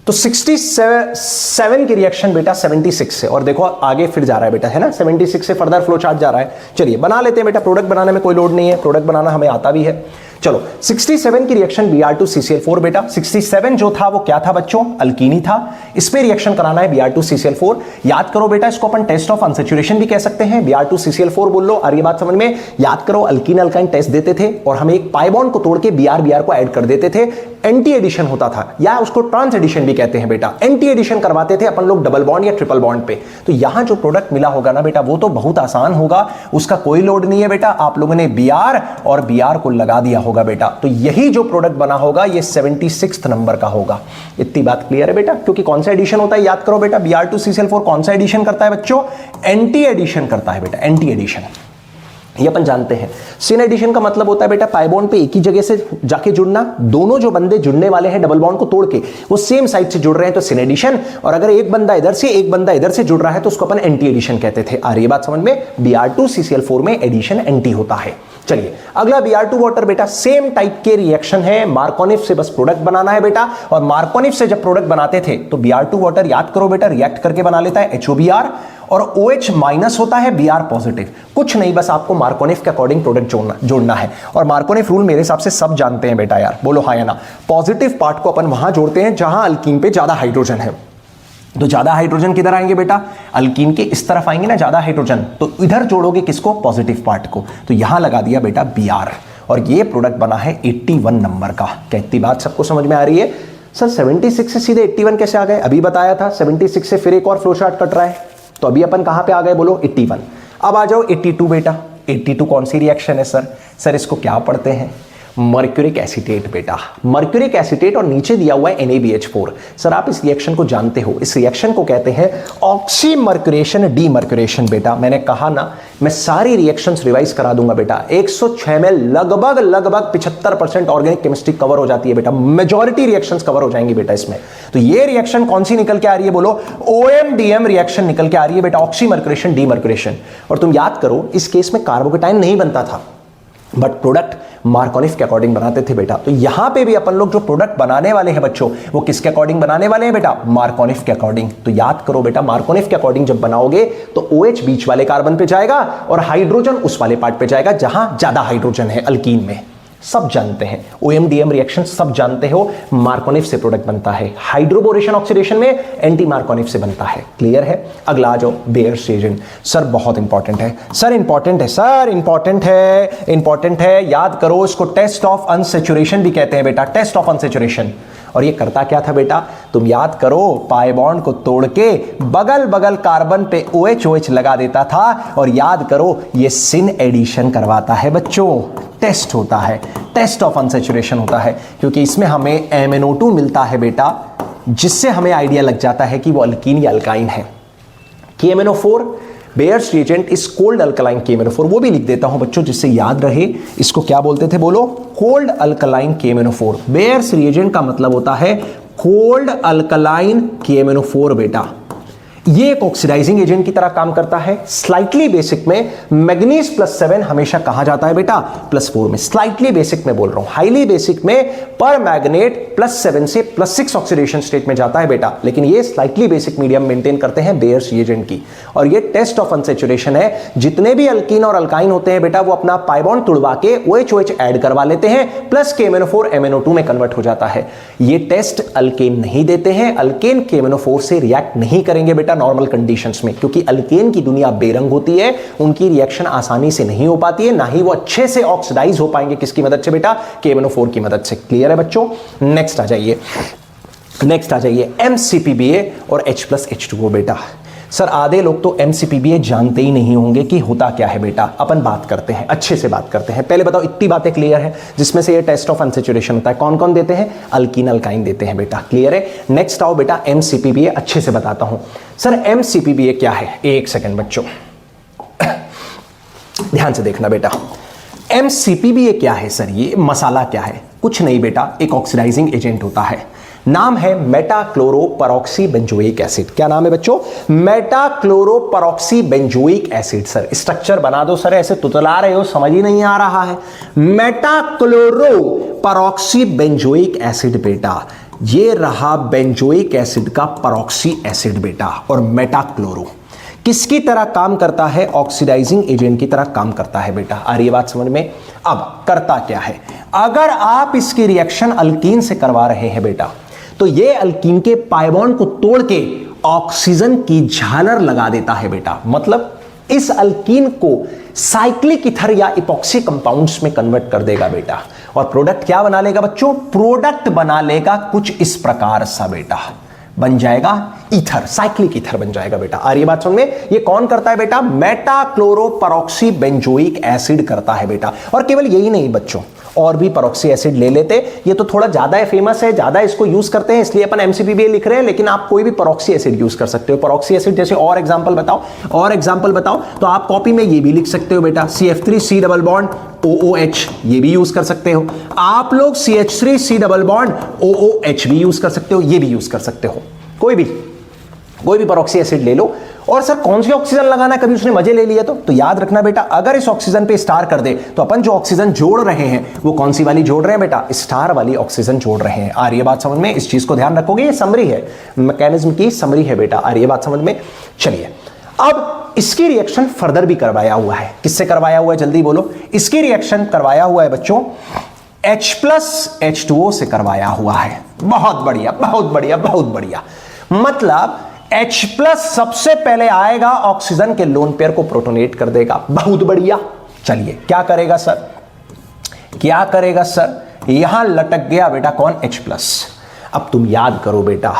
तो 67 की रिएक्शन बेटा 76 से, और देखो आगे फिर जा रहा है बेटा, है ना, 76 से फर्दर फ्लो चार्ट जा रहा है। चलिए बना लेते हैं बेटा, प्रोडक्ट बनाने में कोई लोड नहीं है, प्रोडक्ट बनाना हमें आता भी है। चलो 67 की रिएक्शन Br2CCl4 बेटा। 67 जो था वो क्या था बच्चों, अल्कीनी था। इस पे रिएक्शन कराना है Br2CCl4। याद करो बेटा, इसको अपन टेस्ट ऑफ अनसैचुरेशन भी कह सकते हैं। Br2CCl4 बोल लो और ये बात समझ में। याद करो अल्कीन अल्काइन टेस्ट देते थे और हम एक पाई बॉन्ड को तोड़ के Br को ऐड कर देते थे, एंटी एडिशन होता था या उसको ट्रांस एडिशन भी कहते हैं बेटा। एंटी एडिशन करवाते थे अपन लोग डबल बॉन्ड या ट्रिपल बॉन्ड पे। तो यहां जो प्रोडक्ट मिला होगा ना बेटा वो तो बहुत आसान होगा, उसका कोई लोड नहीं है बेटा। आप लोगों ने Br और Br को लगा दिया होगा बेटा, तो यही जो प्रोडक्ट बना होगा ये 76 नंबर का होगा। इतनी बात क्लियर है बेटा, क्योंकि कौन सा एडिशन होता है याद करो बेटा, Br2CCl4 कौन सा एडिशन करता है बच्चों, एंटी एडिशन करता है बेटा, एंटी एडिशन, ये अपन जानते हैं। सिन एडिशन का मतलब होता है बेटा पाई बॉन्ड पे एक ही जगह से जाके जुड़ना, दोनों जो बंदे जुड़ने वाले हैं डबल बॉन्ड को तोड़ के वो सेम साइड से जुड़ रहे हैं तो सिन एडिशन, और अगर एक बंदा इधर से एक बंदा इधर से जुड़ रहा है तो उसको अपन एंटी एडिशन कहते थे। आ रही है बात समझ में, Br2CCl4 में एडिशन एंटी होता है। चलिए अगला Br2 वाटर बेटा, सेम टाइप के रिएक्शन है, मार्कोनिफ से बस प्रोडक्ट बनाना है बेटा। और मार्कोनिफ से जब प्रोडक्ट बनाते थे तो Br2 वाटर याद करो बेटा रिएक्ट करके बना लेता है HOBr और OH माइनस होता है Br पॉजिटिव। कुछ नहीं, बस आपको मार्कोनिफ के अकॉर्डिंग प्रोडक्ट जोड़ना है। और मार्कोनिफ रूल मेरे हिसाब से सब जानते हैं बेटा यार, बोलो हाँ या ना। पॉजिटिव पार्ट को अपन वहां जोड़ते हैं जहां अल्कीन पे ज्यादा हाइड्रोजन है। तो ज्यादा हाइड्रोजन किधर आएंगे बेटा, अल्कीन के इस तरफ आएंगे ना ज्यादा हाइड्रोजन, तो इधर जोड़ोगे किसको, पॉजिटिव पार्ट को। तो यहां लगा दिया बेटा Br और ये प्रोडक्ट बना है 81 नंबर का। क्या इतनी बात सबको समझ में आ रही है? सर 76 से सीधे 81 कैसे आ गए? अभी बताया था 76 से फिर एक और फ्लो चार्ट कट रहा है, तो अभी अपन कहां पे आ गए बोलो, 81। अब आ जाओ 82 बेटा। 82 कौन सी रिएक्शन है सर इसको क्या पढ़ते हैं, मर्क्यूरिक एसीटेट बेटा, मर्क्यूरिक एसीटेट और नीचे दिया हुआ है NaBH4। सर आप इस रिएक्शन को जानते हो, इस रिएक्शन को कहते हैं ऑक्सीमर्क्यूरेशन डीमर्क्यूरेशन बेटा। मैंने कहा ना मैं सारी रिएक्शंस रिवाइज करा दूंगा बेटा। 106 में लगभग 75% ऑर्गेनिक केमिस्ट्री कवर हो जाती है बेटा, मेजॉरिटी रिएक्शंस कवर हो जाएंगी बेटा इसमें। तो ये रिएक्शन कौन सी निकल के आ रही है बोलो, OMDM रिएक्शन निकल के आ रही है बेटा, ऑक्सीमर्क्यूरेशन डीमर्क्यूरेशन। और तुम याद करो इस केस में कार्बोकेटाइन नहीं बनता था, बट प्रोडक्ट मार्कोनिफ के अकॉर्डिंग बनाते थे बेटा। तो यहां पे भी अपन लोग जो प्रोडक्ट बनाने वाले हैं बच्चों वो किसके अकॉर्डिंग बनाने वाले हैं बेटा, मार्कोनिफ के अकॉर्डिंग। तो याद करो बेटा मार्कोनिफ के अकॉर्डिंग जब बनाओगे तो OH बीच वाले कार्बन पे जाएगा और हाइड्रोजन उस वाले पार्ट पे जाएगा जहां ज्यादा हाइड्रोजन है अल्कीन में। सब जानते हैं OMDM रिएक्शन, सब जानते हो, मार्कोनिफ से प्रोडक्ट बनता है। हाइड्रोबोरेशन ऑक्सीडेशन में एंटी मार्कोनिफ से बनता है। क्लियर है? अगला आ जाओ बेयर्स रिएजेंट। सर बहुत इंपॉर्टेंट है, सर इंपॉर्टेंट है, सर इंपॉर्टेंट है। याद करो इसको टेस्ट ऑफ अनसैचुरेशन भी कहते हैं बेटा, टेस्ट ऑफ अनसैचुरेशन। और ये करता क्या था बेटा, तुम याद करो पाई बॉन्ड को तोड़ के बगल कार्बन पे OH लगा देता था। और याद करो ये सिन एडिशन करवाता है बच्चों, टेस्ट होता है, टेस्ट ऑफ अनसैचुरेशन होता है, क्योंकि इसमें हमें MnO2 मिलता है बेटा, जिससे हमें आइडिया लग जाता है कि वो अल्कीन या अल्काइन है। KMnO4 bears reagent is cold alkaline KMnO4, वो भी लिख देता हूं बच्चों जिससे याद रहे। इसको क्या बोलते थे बोलो, cold alkaline KMnO4। Bears reagent का मतलब होता है कोल्ड अल्कलाइन KMnO4 बेटा। ये एक ऑक्सीडाइजिंग एजेंट की तरह काम करता है। स्लाइटली बेसिक में मैग्नीज +7 हमेशा कहा जाता है बेटा +4 में, स्लाइटली बेसिक में बोल रहा हूं। हाईली बेसिक में पर मैग्नेट +7 से +6 ऑक्सीडेशन स्टेट में जाता है बेटा, लेकिन ये स्लाइटली बेसिक मीडियम मेंटेन करते हैं बेयर्स रिएजेंट की। और ये टेस्ट ऑफ अनसैचुरेशन है। जितने भी अल्कीन और अल्काइन होते हैं बेटा वो अपना पाई बॉन्ड तुड़वा के OH ऐड करवा लेते हैं, प्लस KMnO4 MnO2 में कन्वर्ट हो जाता है। ये टेस्ट अल्केन नहीं देते हैं, अल्केन KMnO4 से रिएक्ट नहीं करेंगे बेटा नॉर्मल कंडीशंस में, क्योंकि अल्केन की दुनिया बेरंग होती है, उनकी रिएक्शन आसानी से नहीं हो पाती है, ना ही वो अच्छे से ऑक्सीडाइज हो पाएंगे किसकी मदद से बेटा, KMnO4 की मदद से। क्लियर है बच्चों? नेक्स्ट आ जाइए MCPBA और H+H2O बेटा। सर आधे लोग तो MCPBA जानते ही नहीं होंगे कि होता क्या है बेटा। अपन बात करते हैं, अच्छे से बात करते हैं। पहले बताओ इतनी बातें क्लियर है जिसमें से ये टेस्ट ऑफ अनसैचुरेशन होता है, कौन कौन देते हैं, अल्कीन अल्काइन देते हैं बेटा। क्लियर है? नेक्स्ट आओ बेटा MCPBA, अच्छे से बताता हूं। सर MCPBA क्या है, एक सेकेंड बच्चों ध्यान से देखना बेटा। MCPBA क्या है सर, ये मसाला क्या है? कुछ नहीं बेटा, एक ऑक्सीडाइजिंग एजेंट होता है, नाम है मेटाक्लोरोपरॉक्सी बेंजोइक एसिड। क्या नाम है बच्चों? मेटाक्लोरोपरॉक्सी बेंजोइक एसिड। सर स्ट्रक्चर बना दो सर, ऐसे तुतला रहे हो, समझ ही नहीं आ रहा है। मेटाक्लोरोपरॉक्सी बेंजोइक एसिड बेटा, ये रहा बेंजोइक एसिड का परॉक्सी एसिड बेटा। और मेटाक्लोरो किसकी तरह काम करता है, ऑक्सीडाइजिंग एजेंट की तरह काम करता है बेटा। आ रही है बात समझ में? अब करता क्या है, अगर आप इसकी रिएक्शन अल्कीन से करवा रहे हैं बेटा, तो ये अल्कीन के पाई बॉन्ड को तोड़ के ऑक्सीजन की झालर लगा देता है बेटा। मतलब इस अल्कीन को साइक्लिक ईथर या इपॉक्सी कंपाउंड्स में कन्वर्ट कर देगा बेटा। और प्रोडक्ट क्या बना लेगा बच्चों, प्रोडक्ट बना लेगा कुछ इस प्रकार सा बेटा, बन जाएगा ईथर, साइक्लिक ईथर बन जाएगा बेटा। आ रही बात समझ में? ये कौन करता है बेटा, मेटाक्लोरोपेरॉक्सी बेंजोइक एसिड करता है बेटा। और केवल यही नहीं बच्चों, और भी पेरोक्सी एसिड ले लेते, ये तो थोड़ा ज्यादा फेमस है, ज्यादा इसको यूज करते हैं इसलिए अपन एमसीपीबीए लिख रहे हैं, लेकिन आप कोई भी पेरोक्सी एसिड यूज कर सकते हो। पेरोक्सी एसिड जैसे और एग्जांपल बताओ, और एग्जांपल बताओ, तो आप कॉपी में ये भी लिख सकते हो बेटा, CF3C डबल बॉन्ड OOH, ये भी यूज कर सकते हो आप लोग। CH3C डबल बॉन्ड OOH भी यूज कर सकते हो, ये भी यूज कर सकते हो। कोई भी पेरोक्सी एसिड ले लो। और सर कौन सी ऑक्सीजन लगाना है, कभी उसने मजे ले लिया तो याद रखना बेटा, अगर इस ऑक्सीजन पे स्टार कर दे तो अपन जो ऑक्सीजन जोड़ रहे हैं वो कौन सी वाली जोड़ रहे हैं बेटा, स्टार वाली ऑक्सीजन जोड़ रहे हैं। आ रही है बात समझ में? इस चीज को ध्यान रखोगे, ये समरी है, मैकेनिज्म की समरी है बेटा। आ रही है बात समझ में? चलिए, अब इसकी रिएक्शन फर्दर भी करवाया हुआ है। किससे करवाया हुआ है, जल्दी बोलो। इसकी रिएक्शन करवाया हुआ है बच्चों H+H2O से करवाया हुआ है। बहुत बढ़िया, बहुत बढ़िया, बहुत बढ़िया। मतलब H+ सबसे पहले आएगा, ऑक्सीजन के लोन पेयर को प्रोटोनेट कर देगा। बहुत बढ़िया। चलिए, क्या करेगा सर, क्या करेगा सर, यहां लटक गया बेटा कौन, H+। अब तुम याद करो बेटा,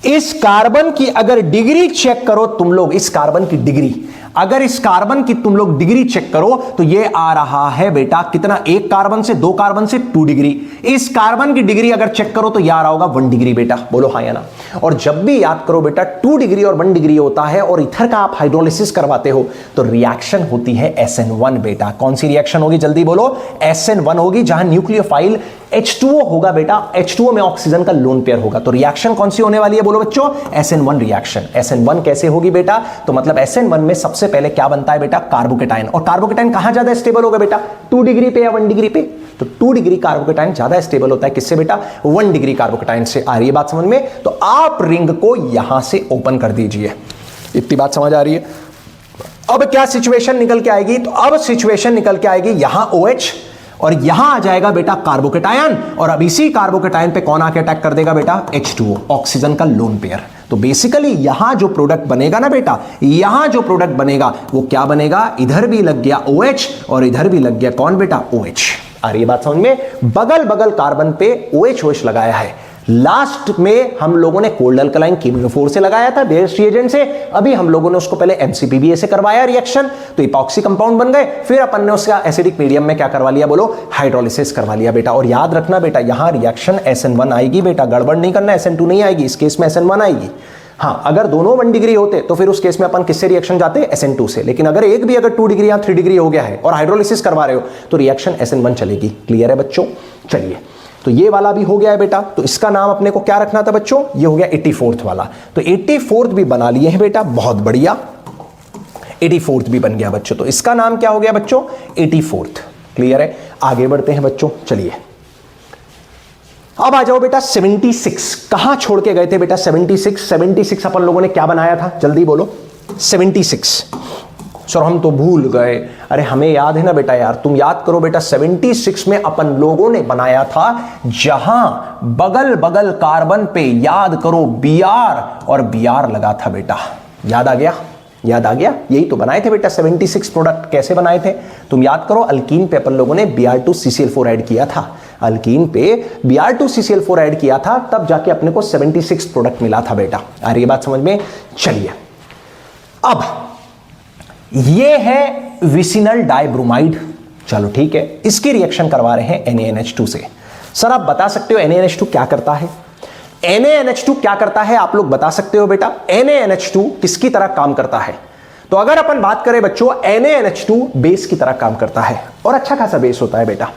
इस कार्बन की अगर डिग्री चेक करो तुम लोग, इस कार्बन की डिग्री, अगर इस कार्बन की तुम लोग डिग्री चेक करो तो ये आ रहा है बेटा कितना, एक कार्बन से, दो कार्बन से 2 डिग्री। इस कार्बन की डिग्री अगर चेक करो तो ये आ रहा होगा 1 डिग्री बेटा। बोलो हाँ या ना। और जब भी याद करो बेटा 2 डिग्री और 1 डिग्री होता है और ईथर का आप हाइड्रोलिसिस करवाते हो तो रिएक्शन होती है SN1 बेटा। कौन सी रिएक्शन होगी, जल्दी बोलो। SN1 होगी, जहां न्यूक्लियोफाइल H2O होगा बेटा, H2O में ऑक्सीजन का लोन पेयर होगा। तो रिएक्शन कौन सी होने वाली है, बोलो बच्चों, SN1 रिएक्शन। SN1 कैसे होगी बेटा, तो मतलब SN1 में सबसे पहले क्या बनता है बेटा, कार्बोकेटाइन। और कार्बोकेटाइन कहां ज्यादा स्टेबल होगा बेटा, 2 डिग्री पे या 1 डिग्री पे। तो 2 डिग्री कार्बोकेटाइन ज्यादा स्टेबल होता है किससे बेटा, 1 डिग्री कार्बोकेटाइन से। आ रही है बात समझ में? तो आप रिंग को यहां से ओपन कर दीजिए। इतनी बात समझ आ रही है? अब क्या सिचुएशन निकल के आएगी, तो अब सिचुएशन निकल के आएगी यहां OH और यहां आ जाएगा बेटा कार्बोकेटायन, और अब इसी कार्बोकेटायन पे कौन आके अटैक कर देगा बेटा, H2O, ऑक्सीजन का लोन पेयर। तो बेसिकली यहां जो प्रोडक्ट बनेगा ना बेटा, यहां जो प्रोडक्ट बनेगा वो क्या बनेगा, इधर भी लग गया OH और इधर भी लग गया कौन बेटा, OH। आ रही है बात समझ में? बगल बगल कार्बन पे OH लगाया है। लास्ट में हम लोगों ने कोल्ड अल्कलाइन कीमोफोर से लगाया था, बेस रिएजेंट से। अभी हम लोगों ने उसको पहले MCPBA से करवाया रिएक्शन, तो इपॉक्सी कंपाउंड बन गए। फिर अपन ने उसका एसिडिक मीडियम में क्या करवा लिया, बोलो, हाइड्रोलिसिस करवा लिया बेटा। और याद रखना बेटा, यहां रिएक्शन SN1 आएगी बेटा, गड़बड़ नहीं करना, SN2 नहीं आएगी। इस केस में SN1 आएगी। हाँ, अगर दोनों 1 डिग्री होते तो फिर उस केस में अपन किससे रिएक्शन जाते, SN2 से। लेकिन अगर एक भी अगर 2 डिग्री या 3 डिग्री हो गया है और हाइड्रोलिसिस करवा रहे हो तो रिएक्शन SN1 चलेगी। क्लियर है बच्चों? चलिए, तो ये वाला भी हो गया है बेटा। तो इसका नाम अपने को क्या रखना था बच्चों, ये हो गया 84th वाला। तो 84th भी बना लिए हैं बेटा, बहुत बढ़िया। 84th भी बन गया बच्चों। तो इसका नाम क्या हो गया बच्चों, 84th। क्लियर है? आगे बढ़ते हैं बच्चों। चलिए, अब आ जाओ बेटा 76। कहां छोड़ के गए थे बेटा 76 अपन लोगों ने क्या बनाया था, जल्दी बोलो। 76 सर हम तो भूल गए। अरे हमें याद है ना बेटा, यार तुम याद करो बेटा, 76 में अपन लोगों ने बनाया था जहां बगल बगल कार्बन पे याद करो Br और Br लगा था बेटा। याद आ गया, याद आ गया? यही तो बनाए थे बेटा 76 प्रोडक्ट। कैसे बनाए थे तुम याद करो, अल्कीन पे अपन लोगों ने Br2CCl4 ऐड किया था। अल्कीन पे Br2CCl4 ऐड किया था, तब जाके अपने को 76 प्रोडक्ट मिला था बेटा। आ रही है बात समझ में? चलिए, अब ये है विसिनल डाइब्रोमाइड। चलो ठीक है, इसकी रिएक्शन करवा रहे हैं NaNH2 से। सर आप बता सकते हो NaNH2 क्या करता है? NaNH2 क्या करता है आप लोग बता सकते हो बेटा? NaNH2 किसकी तरह काम करता है? तो अगर अपन बात करें बच्चों, NaNH2 बेस की तरह काम करता है, और अच्छा खासा बेस होता है बेटा।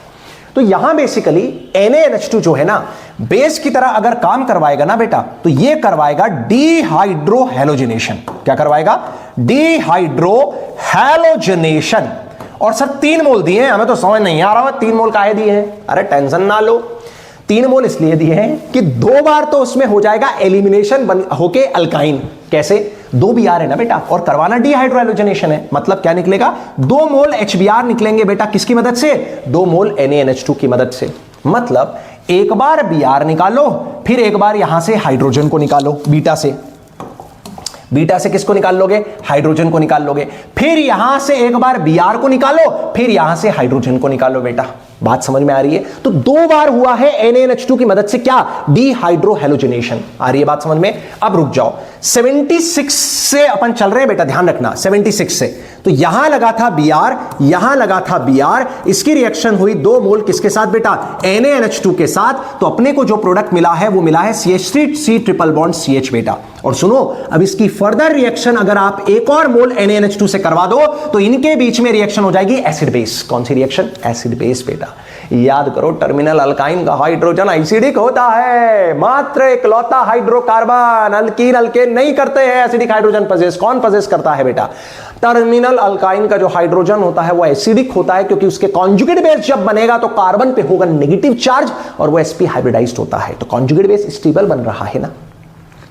तो यहां बेसिकली NaNH2 जो है ना, बेस की तरह अगर काम करवाएगा ना बेटा, तो ये करवाएगा डिहाइड्रोहैलोजिनेशन। क्या करवाएगा? डिहाइड्रोहैलोजिनेशन। और सर 3 मोल दिए हैं, हमें तो समझ नहीं आ रहा है 3 मोल काहे दिए हैं। अरे टेंशन ना लो, 3 मोल इसलिए दिए हैं कि 2 बार तो उसमें हो जाएगा एलिमिनेशन होके अल्काइन। कैसे? 2 Br है ना बेटा, और करवाना डिहाइड्रोहाइड्रोजनेशन है, मतलब क्या निकलेगा 2 मोल HBr निकलेंगे बेटा, किसकी मदद से, 2 मोल NaNH2 की मदद से। मतलब एक बार Br निकालो, फिर एक बार यहां से हाइड्रोजन को निकालो, बीटा से किसको निकाल लोगे, हाइड्रोजन को निकाल लोगे, फिर यहां से एक बार Br को निकालो, फिर यहां से हाइड्रोजन को निकालो बेटा। बात समझ में आ रही है? तो 2 बार हुआ है NaNH2 की मदद से क्या, डिहाइड्रोहाइड्रोजनेशन। आ रही है बात समझ में? अब रुक जाओ, 76 से अपन चल रहे हैं बेटा, ध्यान रखना 76 से, तो यहां लगा था Br, यहां लगा था Br, इसकी रिएक्शन हुई 2 मोल किसके साथ बेटा, NaNH2 के साथ, तो अपने को जो प्रोडक्ट मिला है वो मिला है CH3C ट्रिपल बॉन्ड CH बेटा। और सुनो, अब इसकी फर्दर रिएक्शन अगर आप एक और मोल NaNH2 से करवा दो तो इनके बीच में रिएक्शन हो जाएगी एसिड बेस। कौन सी रिएक्शन, एसिड बेस बेटा। याद करो, टर्मिनल अल्काइन का हाइड्रोजन एसिडिक होता है, मात्र इकलौता हाइड्रोकार्बन, अल्कीन अल्केन नहीं करते हैं एसिडिक हाइड्रोजन पजेस। कौन पजेस करता है बेटा, टर्मिनल अल्काइन का जो हाइड्रोजन होता है वो एसिडिक होता है, क्योंकि उसके कॉन्जुगेट बेस जब बनेगा तो कार्बन पे होगा नेगेटिव चार्ज और वो sp हाइब्रिडाइज्ड होता है, तो कॉन्जुगेट बेस स्टेबल बन रहा है ना।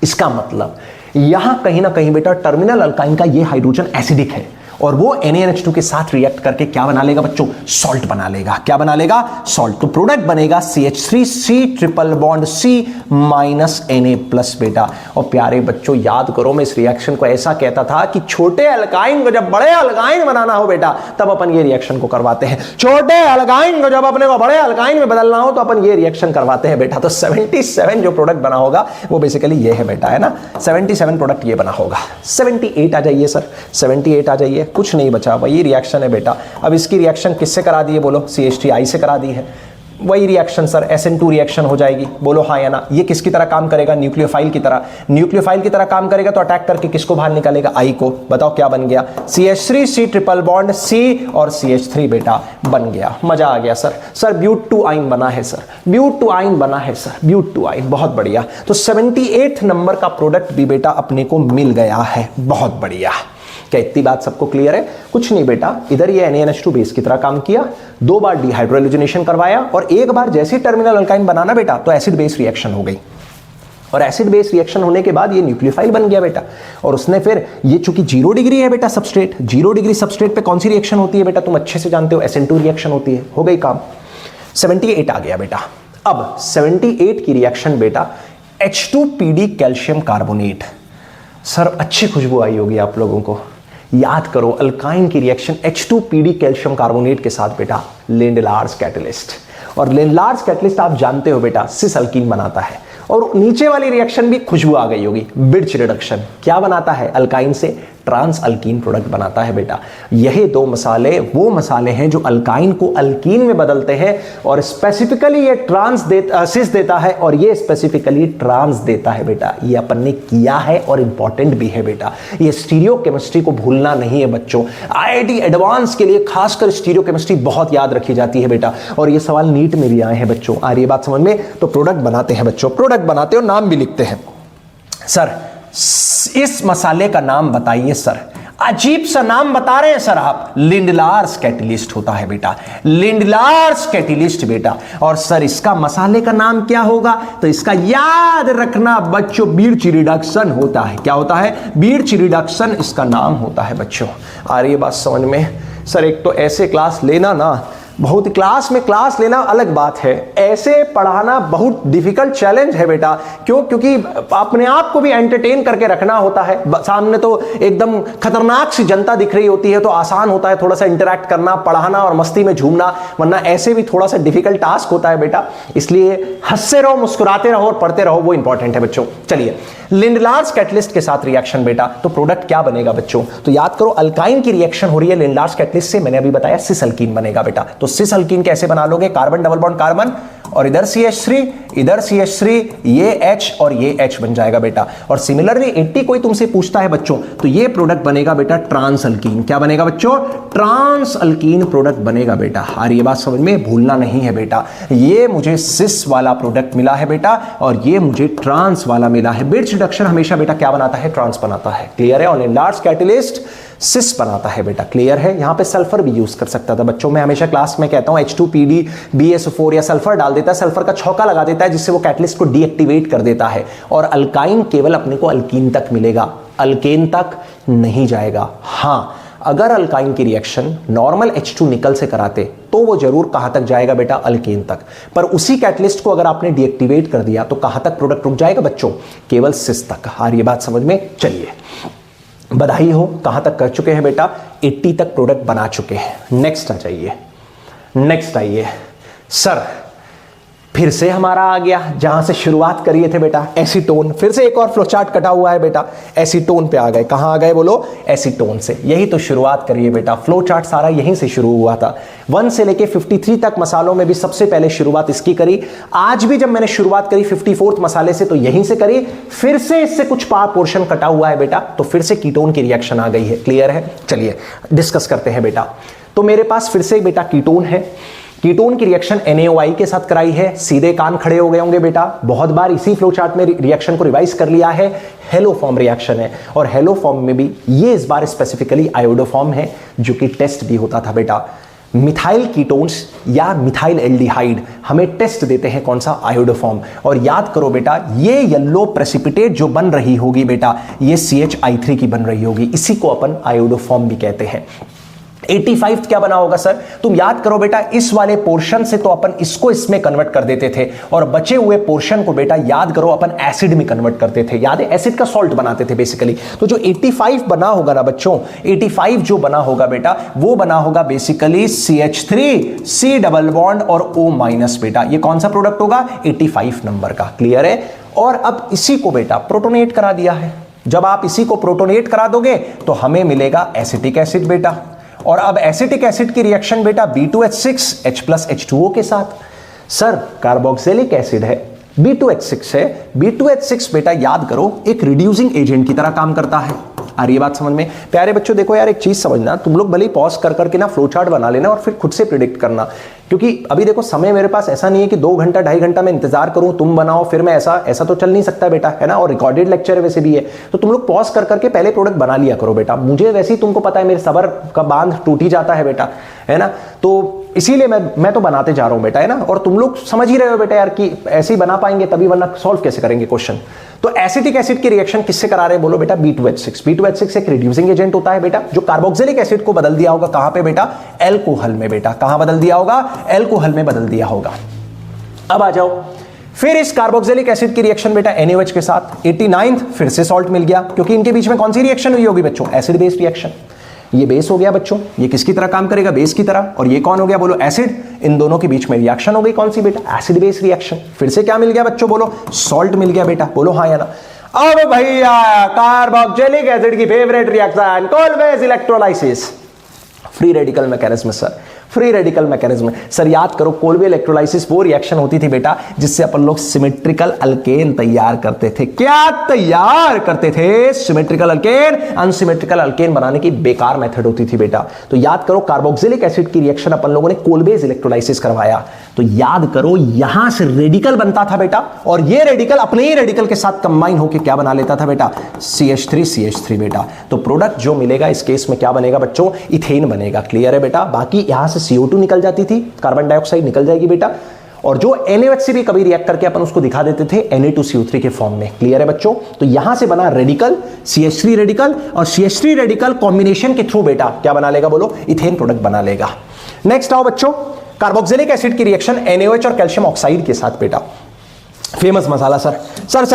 इसका मतलब यहां कहीं ना कहीं बेटा टर्मिनल अल्काइन का ये हाइड्रोजन एसिडिक है और वो NaNH2 के साथ रिएक्ट करके क्या बना लेगा बच्चों, सॉल्ट बना लेगा। क्या बना लेगा, सॉल्ट। तो प्रोडक्ट बनेगा CH3C triple bond C minus Na+ बेटा। और प्यारे बच्चों याद करो, मैं इस रिएक्शन को ऐसा कहता था कि छोटे अल्काइन को जब बड़े अल्काइन बनाना हो बेटा तब अपन ये रिएक्शन को करवाते हैं, छोटे अल्काइन को जब अपने को बड़े अल्काइन में बदलना हो तो अपन ये रिएक्शन करवाते हैं बेटा। तो 77 जो प्रोडक्ट बना होगा वो बेसिकली ये है बेटा, है ना, 77 प्रोडक्ट ये बना होगा। 78 आ जाइए सर, 78 आ जाइए, कुछ नहीं बचा, वही रिएक्शन है बेटा। अब इसकी रिएक्शन किससे करा दी है बोलो, CH3I से करा दी है, वही रिएक्शन सर SN2 रिएक्शन हो जाएगी, बोलो हाँ या ना। ये किसकी तरह काम करेगा, न्यूक्लियोफाइल की तरह। न्यूक्लियोफाइल की तरह काम करेगा तो अटैक करके किसको बाहर निकालेगा, I को। बताओ क्या बन गया, CH3C ट्रिपल बॉन्ड C और CH3 बेटा बन गया। मजा आ गया सर ब्यूट-2-आइन बना है सर, ब्यूट-2-आइन बना है सर, ब्यूट-2-आइन, बहुत बढ़िया। तो 78 नंबर का प्रोडक्ट भी बेटा अपने को मिल गया है, बहुत बढ़िया। क्या इतनी बात सबको क्लियर है? कुछ नहीं बेटा, इधर ये NaNH2 बेस की तरह काम किया, 2 बार डिहाइड्रोहाइड्रोजनेशन करवाया और एक बार जैसे टर्मिनल अल्काइन बनाना बेटा तो एसिड बेस रिएक्शन हो गई। और एसिड बेस रिएक्शन होने के बाद ये न्यूक्लियोफाइल बन गया बेटा। और उसने फिर ये चूंकि 0 डिग्री है बेटा सबस्ट्रेट, 0 डिग्री सबस्ट्रेट पे कौन सी रिएक्शन होती है बेटा, तुम अच्छे से जानते हो, SN2 रिएक्शन होती है। हो गई काम, 78 आ गया बेटा। अब 78 की रिएक्शन बेटा H2PD कैल्शियम कार्बोनेट। सर अच्छी खुशबू आई होगी आप लोगों को। याद करो, अल्काइन की रिएक्शन H2PD कैल्शियम कार्बोनेट के साथ बेटा लिंडलार्स कैटलिस्ट। और लिंडलार्स कैटलिस्ट आप जानते हो बेटा सिस अल्कीन बनाता है। और नीचे वाली रिएक्शन भी खुशबू आ गई होगी, बिर्च रिडक्शन। क्या बनाता है, अल्काइन से ट्रांस अल्कीन प्रोडक्ट बनाता है बेटा। यही 2 मसाले वो मसाले हैं जो अल्काइन को अल्कीन में बदलते हैं और स्पेसिफिकली ये सिस देता है और ये स्पेसिफिकली ट्रांस देता है बेटा। ये अपन ने किया है और इंपॉर्टेंट भी है बेटा। ये स्टीरियो केमिस्ट्री को भूलना नहीं है बच्चों। IIT एडवांस के लिए खासकर स्टीरियो केमिस्ट्री बहुत याद रखी जाती है बेटा, और ये सवाल नीट में भी आए हैं बच्चों। आ रही है बात समझ में? तो प्रोडक्ट बनाते हैं बच्चों, प्रोडक्ट बनाते हो, नाम भी लिखते हैं। सर इस मसाले का नाम बताइए सर। अजीब सा नाम बता रहे हैं सर आप, लिंडलार्स कैटलिस्ट होता है बेटा, लिंडलार्स कैटलिस्ट बेटा। और सर इसका मसाले का नाम क्या होगा, तो इसका याद रखना बच्चों बिर्च रिडक्शन होता है। क्या होता है, बिर्च रिडक्शन इसका नाम होता है बच्चों। आ रही है बात समझ में? सर एक तो ऐसे क्लास लेना ना, बहुत क्लास में क्लास लेना अलग बात है, ऐसे पढ़ाना बहुत डिफिकल्ट चैलेंज है बेटा। क्यों? क्योंकि अपने आप को भी एंटरटेन करके रखना होता है। सामने तो एकदम खतरनाक सी जनता दिख रही होती है तो आसान होता है थोड़ा सा इंटरैक्ट करना, पढ़ाना और मस्ती में झूमना, वरना ऐसे भी थोड़ा सा डिफिकल्ट टास्क होता है बेटा। इसलिए हंसते रहो, मुस्कुराते रहो और पढ़ते रहो, वो इंपॉर्टेंट है बच्चों। चलिए, लिंडलार्स कैटलिस्ट के साथ रिएक्शन बेटा, तो प्रोडक्ट क्या बनेगा बच्चों? तो याद करो, अल्काइन की रिएक्शन हो रही है लिंडलार्स कैटलिस्ट से, मैंने अभी बताया सिस अल्कीन बनेगा बेटा। तो सिस अल्कीन कैसे बना लोगे, कार्बन डबल बॉन्ड कार्बन और इधर CH3, इधर CH3, ये H और ये H बन जाएगा बेटा। और सिमिलरली 80 कोई तुमसे पूछता है बच्चों तो ये प्रोडक्ट बनेगा बेटा ट्रांस अल्कीन। क्या बनेगा बच्चों? ट्रांस अल्कीन प्रोडक्ट बनेगा बेटा। और ये बात समझ में, भूलना नहीं है बेटा। ये मुझे सिस वाला प्रोडक्ट मिला है बेटा और ये मुझे ट्रांस वाला मिला है। बिर्च रिडक्शन हमेशा बेटा क्या बनाता है, ट्रांस बनाता है। क्लियर है? और लिंडलार्स कैटलिस्ट सिस बनाता है बेटा। क्लियर है? यहां पे सल्फर भी यूज कर सकता था बच्चों। मैं हमेशा क्लास में कहता हूं H2PD BSO4 या सल्फर डाल देता है, सल्फर का छौका लगा देता है जिससे वो कैटलिस्ट को डीएक्टिवेट कर देता है और अल्काइन केवल अपने को अल्कीन तक मिलेगा। अल्केन तक नहीं जाएगा। हां, अगर अल्काइन की रिएक्शन नॉर्मल H2 निकल से कराते तो वो जरूर कहां तक जाएगा बेटा, अल्केन तक। पर उसी कैटलिस्ट को अगर आपने डीएक्टिवेट कर दिया तो कहां तक प्रोडक्ट रुक जाएगा बच्चों, केवल सिस तक। और ये बात समझ में, चलिए बधाई हो, कहां तक कर चुके हैं बेटा, 80 तक प्रोडक्ट बना चुके हैं। नेक्स्ट आ जाइए, नेक्स्ट आइए सर, फिर से हमारा आ गया जहां से शुरुआत करिए थे बेटा, एसीटोन। फिर से एक और फ्लोचार्ट कटा हुआ है बेटा, एसीटोन पे आ गए। कहां आ गए बोलो, एसीटोन से। यही तो शुरुआत करिए बेटा, फ्लोचार्ट सारा यहीं से शुरू हुआ था। 1 से लेके 53 तक मसालों में भी सबसे पहले शुरुआत इसकी करी। आज भी जब मैंने शुरुआत करी 54th मसाले से तो यहीं से करी। फिर से इससे कुछ पोर्शन कटा हुआ है बेटा, तो फिर से कीटोन की रिएक्शन आ गई है। क्लियर है, चलिए डिस्कस करते हैं बेटा। तो मेरे पास फिर से बेटा कीटोन है। कीटोन की रिएक्शन NaOI के साथ कराई है। सीधे कान खड़े हो गए होंगे बेटा, बहुत बार इसी फ्लो चार्ट में रिएक्शन को रिवाइज कर लिया है। हेलो फॉर्म रिएक्शन है, और हेलो फॉर्म में भी ये इस बार स्पेसिफिकली आयोडो फॉर्म है, जो कि टेस्ट भी होता था बेटा। मिथाइल कीटोन्स या मिथाइल एल्डिहाइड हमें टेस्ट देते हैं कौन सा, आयोडो फॉर्म। और याद करो बेटा, ये येलो प्रेसिपिटेट जो बन रही होगी बेटा, ये CH3 की बन रही होगी, इसी को अपन आयोडो फॉर्म भी कहते हैं। 85 क्या बना होगा सर, तुम याद करो बेटा, इस वाले पोर्शन से तो अपन इसको इसमें कन्वर्ट कर देते थे, और बचे हुए पोर्शन को बेटा याद करो अपन एसिड में कन्वर्ट करते थे। याद है, एसिड का सॉल्ट बनाते थे बेसिकली। तो जो 85 बना होगा ना बच्चों, 85 जो बना होगा बेटा, वो बना होगा basically CH3 C double bond और O- बेटा। ये कौन सा प्रोडक्ट होगा, 85 नंबर का। क्लियर है। और अब इसी को बेटा प्रोटोनेट करा दिया है। जब आप इसी को प्रोटोनेट करा दोगे तो हमें मिलेगा एसिटिक एसिड बेटा। और अब एसिटिक एसिड की रिएक्शन बेटा B2H6 H+H2O के साथ। सर कार्बोक्सिलिक एसिड है, B2H6 है। B2H6 बेटा याद करो एक रिड्यूसिंग एजेंट की तरह काम करता है। आ रही है बात समझ में? प्यारे बच्चों देखो यार, एक चीज समझना, तुम लोग भले ही पॉज कर करके ना फ्लो चार्ट बना लेना और फिर खुद से प्रिडिक्ट करना, क्योंकि अभी देखो समय मेरे पास ऐसा नहीं है कि 2 घंटा 2.5 घंटा मैं इंतजार करूं तुम बनाओ फिर मैं, ऐसा तो चल नहीं सकता बेटा, है ना। और रिकॉर्डेड लेक्चर वैसे भी है, तो तुम लोग पॉज कर करके पहले प्रोडक्ट बना लिया करो बेटा। मुझे वैसे ही तुमको पता है मेरे सबर का बांध टूट ही जाता है बेटा, है ना। तो इसीलिए मैं तो बनाते जा रहा हूं बेटा, है ना। और तुम लोग समझ ही रहे हो बेटा यार कि ऐसे ही बना पाएंगे तभी, वरना सॉल्व कैसे करेंगे क्वेश्चन। तो एसिटिक एसिड की रिएक्शन किससे करा रहे हैं बोलो बेटा, B2H6। B2H6 एक रिड्यूसिंग एजेंट होता है बेटा, जो कार्बोक्सिलिक एसिड को बदल दिया होगा कहां पे बेटा, एल्कोहल में बेटा। कहां बदल दिया होगा, एल्कोहल में बदल दिया होगा। अब आ जाओ, फिर इस कार्बोक्सिलिक एसिड की रिएक्शन बेटा NaOH के साथ 89th फिर से सॉल्ट मिल गया, क्योंकि इनके बीच में कौन सी रिएक्शन हुई होगी बच्चों, एसिड बेस रिएक्शन। ये बेस हो गया बच्चों, ये किसकी तरह काम करेगा, बेस की तरह। और ये कौन हो गया बोलो, एसिड। इन दोनों के बीच में रिएक्शन हो गई कौन सी बेटा, एसिड बेस रिएक्शन। फिर से क्या मिल गया बच्चों बोलो, सॉल्ट मिल गया बेटा, बोलो हाँ या ना। अब भैया कार्बोक्सिलिक एसिड की favourite reaction Kolbe's electrolysis, free radical mechanism. Sir free radical mechanism, sir याद करो, कोलवे इलेक्ट्रोलाइसिस वो रिएक्शन होती थी बेटा जिससे अपन लोग सिमेट्रिकल अल्केन तैयार करते थे। क्या तैयार करते थे, सिमेट्रिकल अल्केन। अनसिमेट्रिकल अल्केन बनाने की बेकार मेथड होती थी बेटा। तो याद करो, कार्बोक्सिलिक एसिड की रिएक्शन अपन लोगों ने कोलवेज इलेक्ट्रोलाइसिस करवाया। तो याद करो, यहां से रेडिकल बनता था बेटा, और ये रेडिकल अपने ही रेडिकल के साथ कंबाइन होकर क्या बना लेता था बेटा, CH3 बेटा। तो प्रोडक्ट जो मिलेगा इस केस में क्या बनेगा बच्चों, इथेन बनेगा। क्लियर है बेटा। बाकी यहां से CO2 निकल जाती थी, कार्बन डाइऑक्साइड निकल जाएगी बेटा, और जो NaOH से भी कभी रिएक्ट करके अपन उसको दिखा देते थे Na2CO3 के फॉर्म में। क्लियर है बच्चों। तो यहां से बना रेडिकल CH3 रेडिकल, और CH3 रेडिकल कॉम्बिनेशन के थ्रू बेटा क्या बना लेगा बोलो, इथेन प्रोडक्ट बना लेगा। नेक्स्ट आओ बच्चों, कार्बोक्सिलिक एसिड की रिएक्शन NaOH और कैल्शियम ऑक्साइड के साथ बेटा। फेमस मसाला सर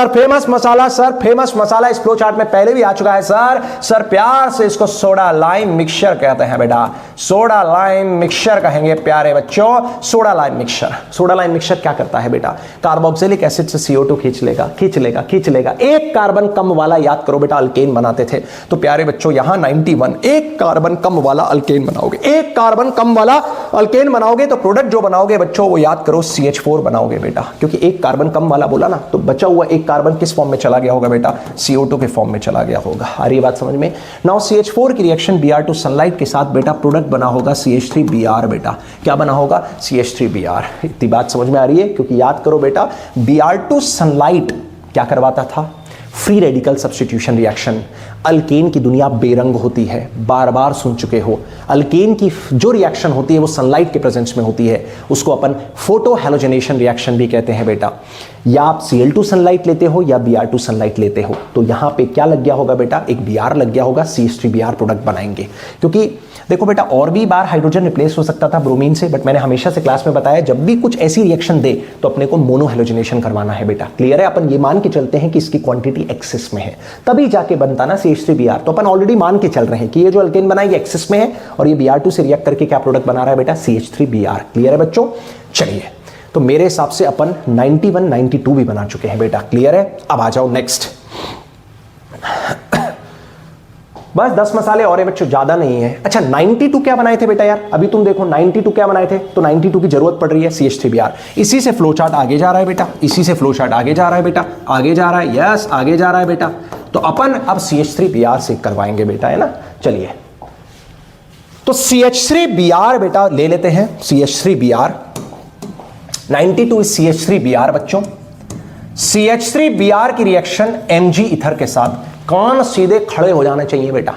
फेमस मसाला, सर फेमस मसाला इस फ्लो चार्ट में पहले भी आ चुका है सर प्यार से इसको सोडा लाइम मिक्सचर कहते हैं बेटा, सोडा लाइम मिक्सचर कहेंगे प्यारे बच्चों, soda lime mixture. Soda lime mixture क्या करता है बेटा, कार्बोक्सिलिक एसिड से CO2 खींच लेगा। एक कार्बन कम वाला, याद करो बेटा, अल्केन बनाते थे। तो प्यारे बच्चों यहां 91 एक कार्बन कम वाला अल्केन बनाओगे, एक कार्बन कम वाला अल्केन बनाओगे तो प्रोडक्ट जो बनाओगे बच्चों वो याद करो CH4 बनाओगे बेटा, क्योंकि एक कार्बन कम वाला बोला ना, तो बचा हुआ एक कार्बन किस फॉर्म में चला गया होगा बेटा, CO2 के फॉर्म में चला गया होगा। आ रही बात समझ में। नाउ CH4 की रिएक्शन Br2 सनलाइट के साथ बेटा प्रोडक्ट बना होगा CH3Br बेटा। क्या बना होगा, CH3Br। इतनी बात समझ में आ रही है, क्योंकि याद करो बेटा Br2 सनलाइट क्या करवाता था, free radical substitution reaction. Alkane की दुनिया बेरंग होती है, बार बार सुन चुके हो। अल्केन की जो रिएक्शन होती है वो सनलाइट के प्रेजेंस में होती है, उसको अपन फोटो हैलोजनेशन रिएक्शन भी कहते हैं बेटा। या आप Cl2 सनलाइट लेते हो या Br2 सनलाइट लेते हो, तो यहां पे क्या लग गया होगा बेटा, एक Br लग गया होगा, CH3Br प्रोडक्ट बनाएंगे। क्योंकि देखो बेटा और भी बार हाइड्रोजन रिप्लेस हो सकता था ब्रोमीन से, बट मैंने हमेशा से क्लास में बताया जब भी कुछ ऐसी रिएक्शन दे तो अपने को मोनोहेलोजिनेशन करवाना है बेटा। क्लियर है? अपन ये मान के चलते हैं कि इसकी क्वांटिटी एक्सेस में है, तभी जाके बनता ना CH3Br। तो अपन ऑलरेडी मान के चल रहे हैं कि ये जो अल्केन बना ये एक्सेस में है और ये Br2 से रिएक्ट करके क्या प्रोडक्ट बना रहा है बेटा, CH3Br। क्लियर है बच्चों? चलिए, तो मेरे हिसाब से अपन 91 92 भी बना चुके हैं बेटा। क्लियर है? अब आ जाओ नेक्स्ट। बस 10 मसाले और है बच्चों, ज्यादा नहीं है। अच्छा 92 क्या बनाए थे बेटा यार, अभी तुम देखो 92 क्या बनाए थे, तो 92 की जरूरत पड़ रही है CH3Br। इसी से फ्लो चार्ट आगे जा रहा है बेटा, इसी से फ्लो चार्ट आगे जा रहा है बेटा, आगे जा रहा है, यस आगे जा रहा है बेटा। तो अपन अब CH3Br से करवाएंगे बेटा, है ना। चलिए, तो CH3Br बेटा ले लेते हैं, CH3Br 92 CH3Br बच्चों। CH3Br की रिएक्शन Mg ईथर के साथ, कान सीधे खड़े हो जाने चाहिए बेटा।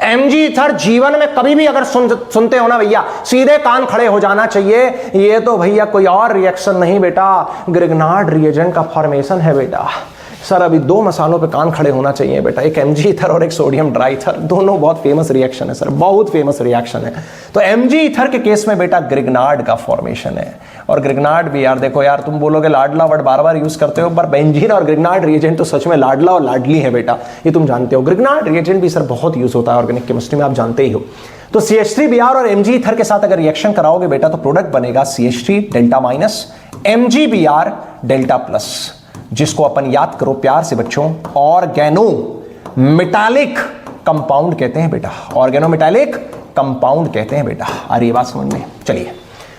Mg ईथर जीवन में कभी भी अगर सुनते हो ना भैया, सीधे कान खड़े हो जाना चाहिए। ये तो भैया कोई और रिएक्शन नहीं बेटा, ग्रिग्नार्ड रिएजेंट का फॉर्मेशन है बेटा। सर अभी 2 मसालों पे कान खड़े होना चाहिए बेटा, एक Mg ईथर और एक सोडियम ड्राईथर, दोनों बहुत फेमस रिएक्शन है सर, बहुत फेमस रिएक्शन है। तो Mg ईथर के केस में बेटा ग्रिग्नार्ड का फॉर्मेशन है। और ग्रिग्नार्ड भी यार देखो यार, तुम बोलोगे लाडला वर्ड बार बार यूज करते हो, पर बेंजीन और ग्रिग्नार्ड रिएजेंट तो सच में लाडला और लाडली है बेटा, ये तुम जानते हो। ग्रिग्नार्ड रिएजेंट भी सर बहुत यूज होता है ऑर्गेनिक केमिस्ट्री में, आप जानते ही हो। तो CH3Br और Mg ईथर के साथ अगर रिएक्शन कराओगे बेटा तो प्रोडक्ट बनेगा CH3 delta minus MgBr delta plus, जिसको अपन याद करो प्यार से बच्चों, ऑर्गेनो मेटालिक कंपाउंड कहते हैं बेटा, ऑर्गेनो मेटालिक कंपाउंड कहते हैं बेटा। आ रही बात समझ में? चलिए,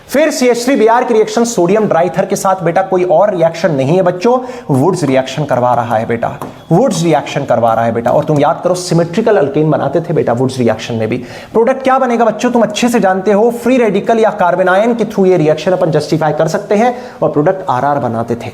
फिर CH3Br की रिएक्शन सोडियम ड्राईथर के साथ बेटा कोई और रिएक्शन नहीं है बच्चों, वुड्स रिएक्शन करवा रहा है बेटा, वुड्स रिएक्शन करवा रहा है बेटा। और तुम याद करो सिमेट्रिकल अल्केन बनाते थे बेटा वुड्स रिएक्शन में भी। प्रोडक्ट क्या बनेगा बच्चों, तुम अच्छे से जानते हो, फ्री रेडिकल या कार्बन आयन के थ्रू ये रिएक्शन अपन जस्टिफाई कर सकते हैं, और प्रोडक्ट RR बनाते थे।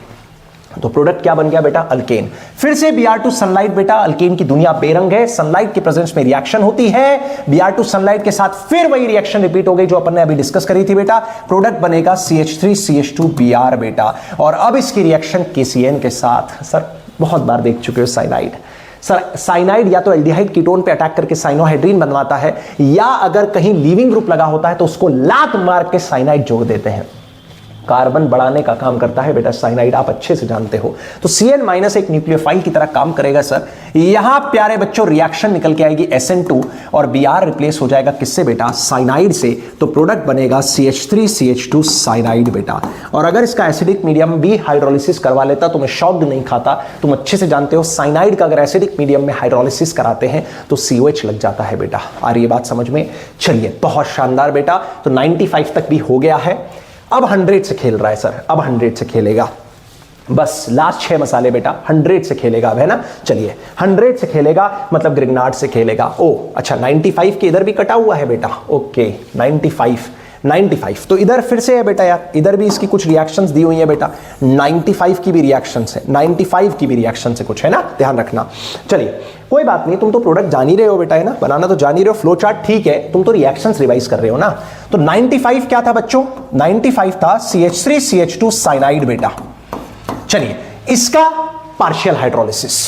तो प्रोडक्ट क्या बन गया बेटा, अल्केन। फिर से Br2 सनलाइट बेटा, अल्केन की दुनिया बेरंग है, सनलाइट के प्रेजेंस में रिएक्शन होती है, Br2 सनलाइट के साथ फिर वही रिएक्शन रिपीट हो गई जो अपन ने अभी डिस्कस करी थी बेटा, प्रोडक्ट बनेगा CH3CH2Br बेटा। और अब इसकी रिएक्शन KCN के साथ, सर बहुत बार देख चुके हो साइनाइड। सर साइनाइड या तो एल्डिहाइड कीटोन पे अटैक करके साइनोहाइड्रीन बनवाता है, या अगर कहीं लीविंग ग्रुप लगा होता है तो उसको लात मार के साइनाइड जोड़ देते हैं। कार्बन बढ़ाने का काम करता है बेटा साइनाइड, आप अच्छे से जानते हो। तो Cn- एक न्यूक्लियोफाइल की तरह काम करेगा सर। यहां प्यारे बच्चों रिएक्शन निकल के आएगी SN2 और Br रिप्लेस हो जाएगा किससे बेटा, साइनाइड से। तो प्रोडक्ट बनेगा CH3CH2 साइनाइड बेटा। और अगर इसका एसिडिक मीडियम भी हाइड्रोलिसिस करवा लेता तो मैं शॉक्ड नहीं खाता। तुम अच्छे से जानते हो साइनाइड का अगर एसिडिक मीडियम में हाइड्रोलिसिस कराते हैं तो COH लग जाता है बेटा। आ रही है बात समझ में? चलिए, बहुत शानदार बेटा। तो 95 तक भी हो गया है, अब 100 से खेल रहा है सर, अब 100 से खेलेगा। बस लास्ट 6 मसाले बेटा 100 से खेलेगा अब, है ना। चलिए 100 से खेलेगा मतलब ग्रिग्नार्ड से खेलेगा। ओ अच्छा 95 के इधर भी कटा हुआ है बेटा, ओके 95 तो इधर फिर से है बेटा यार, इधर भी इसकी कुछ रिएक्शंस दी हुई है बेटा, 95 की भी रिएक्शंस है, 95 की भी रिएक्शन से कुछ है ना, ध्यान रखना। चलिए कोई बात नहीं, तुम तो प्रोडक्ट जान ही रहे हो बेटा, है ना, बनाना तो जान ही रहे हो, फ्लो चार्ट ठीक है, तुम तो रिएक्शंस रिवाइज कर रहे हो ना। तो 95 क्या था बच्चों, 95 था CH3CH2 साइनाइड बेटा। चलिए इसका पार्शियल हाइड्रोलिसिस,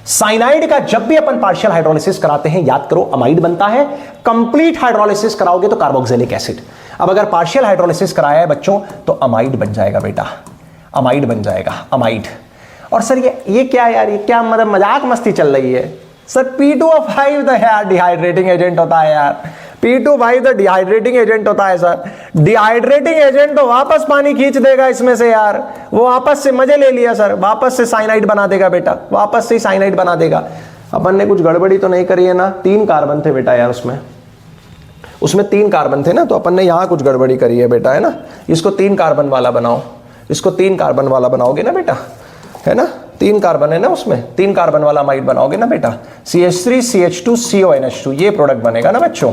साइनाइड का जब भी अपन पार्शियल हाइड्रोलिसिस कराते हैं याद करो अमाइड बनता है, कंप्लीट हाइड्रोलिसिस कराओगे तो कार्बोक्सिलिक एसिड। अब अगर पार्शियल हाइड्रोलिसिस कराया है बच्चों तो अमाइड बन जाएगा बेटा, अमाइड बन जाएगा, अमाइड। और सर ये क्या यार, ये क्या मतलब मजाक मस्ती चल रही है सर। P2O5 तो यार डिहाइड्रेटिंग एजेंट होता है यार, P2O5 तो डिहाइड्रेटिंग एजेंट होता है सर। डिहाइड्रेटिंग एजेंट तो वापस पानी खींच देगा इसमें से यार, वो वापस से मजे ले लिया सर, वापस से साइनाइड बना देगा बेटा, वापस से साइनाइड बना देगा। अपन ने कुछ गड़बड़ी तो नहीं करी है ना, 3 कार्बन थे बेटा यार उसमें 3 कार्बन थे ना, तो अपन ने यहां कुछ गड़बड़ी करी है बेटा, है ना। इसको 3 कार्बन वाला बनाओ, इसको 3 कार्बन वाला बनाओगे ना बेटा, है ना, 3 कार्बन है ना उसमें, 3 कार्बन वाला अमाइड बनाओगे ना बेटा, CH3CH2CONH2 ये प्रोडक्ट बनेगा ना बच्चों,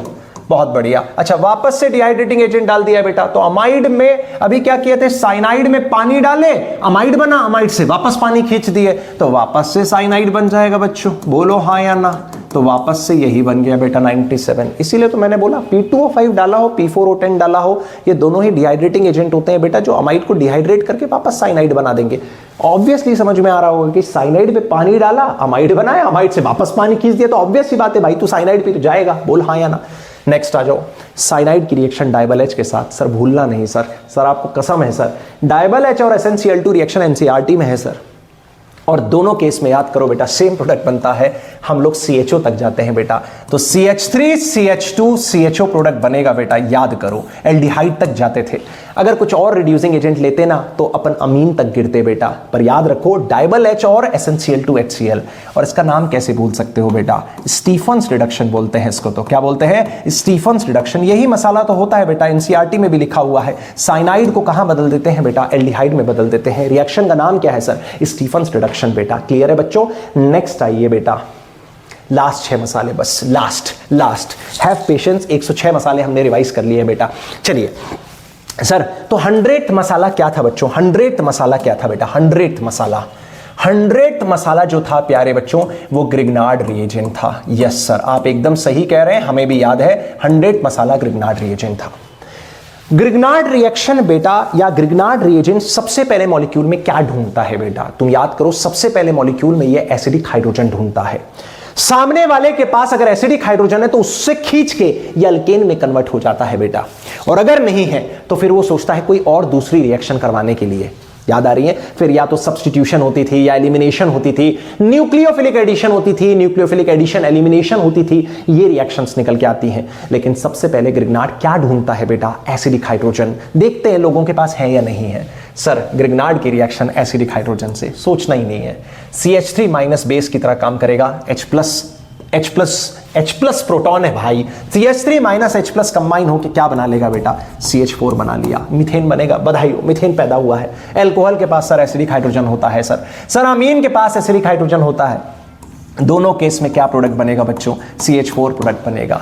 बहुत बढ़िया। अच्छा वापस से डिहाइड्रेटिंग एजेंट डाल दिया बेटा, तो अमाइड में अभी क्या किए थे, साइनाइड में पानी डाले, अमाइड बना, अमाइड से वापस पानी खींच दिए तो वापस से साइनाइड बन जाएगा बच्चों, बोलो हाँ या ना। तो वापस से यही बन गया बेटा 97। इसीलिए तो मैंने बोला P2O5 डाला हो, P4O10 डाला हो, ये दोनों ही डिहाइड्रेटिंग एजेंट होते हैं बेटा, जो अमाइड को डिहाइड्रेट करके वापस साइनाइड बना देंगे। ऑब्वियसली समझ में आ रहा होगा कि साइनाइड पे पानी डाला, अमाइड बनाया, अमाइड से वापस पानी खींच दिया, तो ऑब्वियस सी बात है भाई तू साइनाइड पे तो जाएगा, बोल हाँ या ना। नेक्स्ट आ जाओ, साइनाइड की रिएक्शन डायबल एच के साथ। सर भूलना नहीं सर आपको कसम है सर, डायबल एच और SnCl2 रिएक्शन एनसीईआरटी में है सर, और दोनों केस में याद करो बेटा सेम प्रोडक्ट बनता है, हम लोग CHO तक जाते हैं बेटा, तो CH3 CH2 CHO प्रोडक्ट बनेगा बेटा, याद करो एल्डिहाइड तक जाते थे। अगर कुछ और रिड्यूसिंग एजेंट लेते ना तो अपन अमीन तक गिरते बेटा, पर याद रखो डायबल एच और SnCl2 HCl, और इसका नाम कैसे भूल सकते हो बेटा, स्टीफन्स रिडक्शन बोलते हैं इसको। तो क्या बोलते हैं, स्टीफन्स रिडक्शन। यही मसाला तो होता है बेटा, एनसीईआरटी में भी लिखा हुआ है। साइनाइड को कहां बदल देते हैं बेटा, एल्डिहाइड में बदल देते हैं। रिएक्शन का नाम क्या है सर, स्टीफन्स रिडक्शन बेटा। क्लियर है बच्चों। नेक्स्ट आइए बेटा, लास्ट 6 मसाले, बस लास्ट हैव पेशेंस। 106 मसाले हमने रिवाइज कर लिए हैं बेटा। चलिए सर, तो 100th मसाला क्या था बच्चों, 100th मसाला क्या था बेटा, 100th मसाला जो था प्यारे बच्चों वो ग्रिग्नार्ड रिएजेंट था। यस सर, आप एकदम सही कह रहे हैं, हमें भी याद है 100th मसाला ग्रिग्नार्ड रिएजेंट था। ग्रिग्नार्ड रिएक्शन बेटा या ग्रिग्नार्ड रिएजेंट सबसे पहले मॉलिक्यूल में क्या ढूंढता है बेटा, तुम याद करो, सबसे पहले मॉलिक्यूल में ये एसिडिक हाइड्रोजन ढूंढता है। सामने वाले के पास अगर एसिडिक हाइड्रोजन है तो उससे खींच के ये अल्केन में कन्वर्ट हो जाता है बेटा, और अगर नहीं है तो फिर वो सोचता है कोई और दूसरी रिएक्शन करवाने के लिए। याद आ रही है, फिर या तो सब्स्टिट्यूशन होती थी या एलिमिनेशन होती थी, न्यूक्लियोफिलिक एडिशन होती थी, न्यूक्लियोफिलिक एडिशन एलिमिनेशन होती थी, ये रिएक्शंस निकल के आती हैं। लेकिन सबसे पहले ग्रिग्नार्ड क्या ढूंढता है बेटा, एसिडिक हाइड्रोजन। देखते हैं लोगों के पास है या नहीं है। सर ग्रिग्नार्ड की रिएक्शन एसिडिक हाइड्रोजन से, सोचना ही नहीं है। CH3- बेस की तरह काम करेगा, H+ प्रोटॉन है भाई, CH3- H+ कंबाइन होकर क्या बना लेगा बेटा, CH4 बना लिया, मीथेन बनेगा। बधाई हो, मीथेन पैदा हुआ है। एल्कोहल के पास सर एसिडिक हाइड्रोजन होता है सर अमीन के पास एसिडिक हाइड्रोजन होता है। दोनों केस में क्या प्रोडक्ट बनेगा बच्चों, CH4 प्रोडक्ट बनेगा।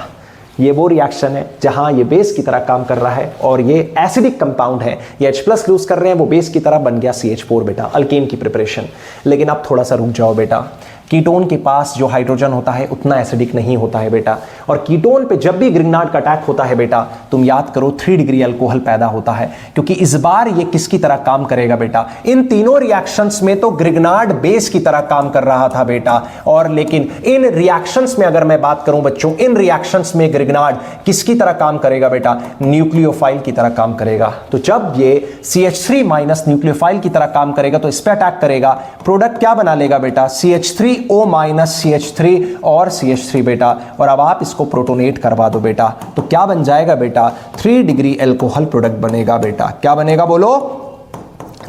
ये वो रिएक्शन है जहां ये बेस की तरह काम कर रहा है और ये एसिडिक कंपाउंड है, ये H+ लूज कर रहे हैं, वो बेस की तरह बन गया CH4 बेटा, अल्केन की प्रिपरेशन। लेकिन अब थोड़ा सा रुक जाओ बेटा, कीटोन के पास जो हाइड्रोजन होता है उतना एसिडिक नहीं होता है बेटा, और कीटोन पे जब भी ग्रिग्नार्ड का अटैक होता है बेटा, तुम याद करो 3 डिग्री अल्कोहल पैदा होता है, क्योंकि इस बार ये किसकी तरह काम करेगा बेटा, इन तीनों रिएक्शंस में तो ग्रिग्नार्ड बेस की तरह काम कर रहा था बेटा, और लेकिन इन रिएक्शंस में अगर मैं बात करूं बच्चों, इन रिएक्शंस में ग्रिग्नार्ड किसकी तरह काम करेगा बेटा, न्यूक्लियोफाइल की तरह काम करेगा। तो जब ये CH3- न्यूक्लियोफाइल की तरह काम करेगा तो इस पे अटैक करेगा, प्रोडक्ट क्या बना लेगा बेटा, CH3O- CH3 और CH3 बेटा, और अब आप इसको प्रोटोनेट करवा दो बेटा, तो क्या बन जाएगा बेटा, 3 डिग्री अल्कोहल प्रोडक्ट बनेगा बेटा। क्या बनेगा बोलो,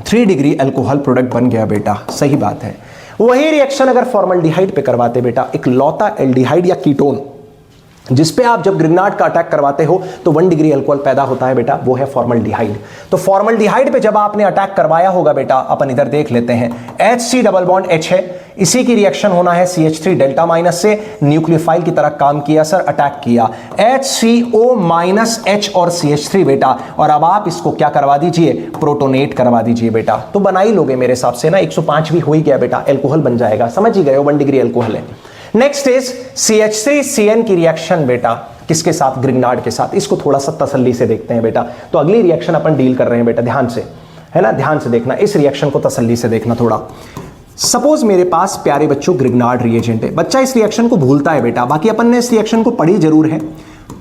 3 डिग्री अल्कोहल प्रोडक्ट बन गया बेटा, सही बात है। वही रिएक्शन अगर फॉर्मल्डिहाइड पे करवाते बेटा, एक लौता एल्डिहाइड या कीटोन जिस पे आप जब ग्रिग्नार्ड का अटैक करवाते हो तो 1 डिग्री अल्कोहल पैदा होता है बेटा, वो है फॉर्मल्डिहाइड। तो फॉर्मल्डिहाइड पे जब आपने अटैक करवाया होगा बेटा, अपन इधर देख लेते हैं, HC डबल बॉन्ड H है, इसी की रिएक्शन होना है CH3 डेल्टा माइनस से, न्यूक्लियोफाइल की तरह काम किया सर, अटैक किया, HCO- H और CH3 बेटा, और अब आप इसको क्या करवा दीजिए, प्रोटोनेट करवा दीजिए बेटा। तो बना ही लोगे मेरे हिसाब से ना, 105 भी हो ही गया बेटा, अल्कोहल बन जाएगा, समझ ही गए हो, 1 डिग्री अल्कोहल है। नेक्स्ट इज CH3CN की रिएक्शन बेटा, किसके साथ, ग्रिग्नार्ड के साथ। इसको थोड़ा सा तसल्ली से देखते हैं बेटा, तो अगली रिएक्शन अपन डील कर रहे हैं बेटा, ध्यान से, है ना, ध्यान से देखना, इस रिएक्शन को तसल्ली से देखना थोड़ा। सपोज मेरे पास प्यारे बच्चों ग्रिग्नार्ड रिएजेंट है, बच्चा इस रिएक्शन को भूलता है बेटा, बाकी अपन ने इस रिएक्शन को पढ़ी जरूर है।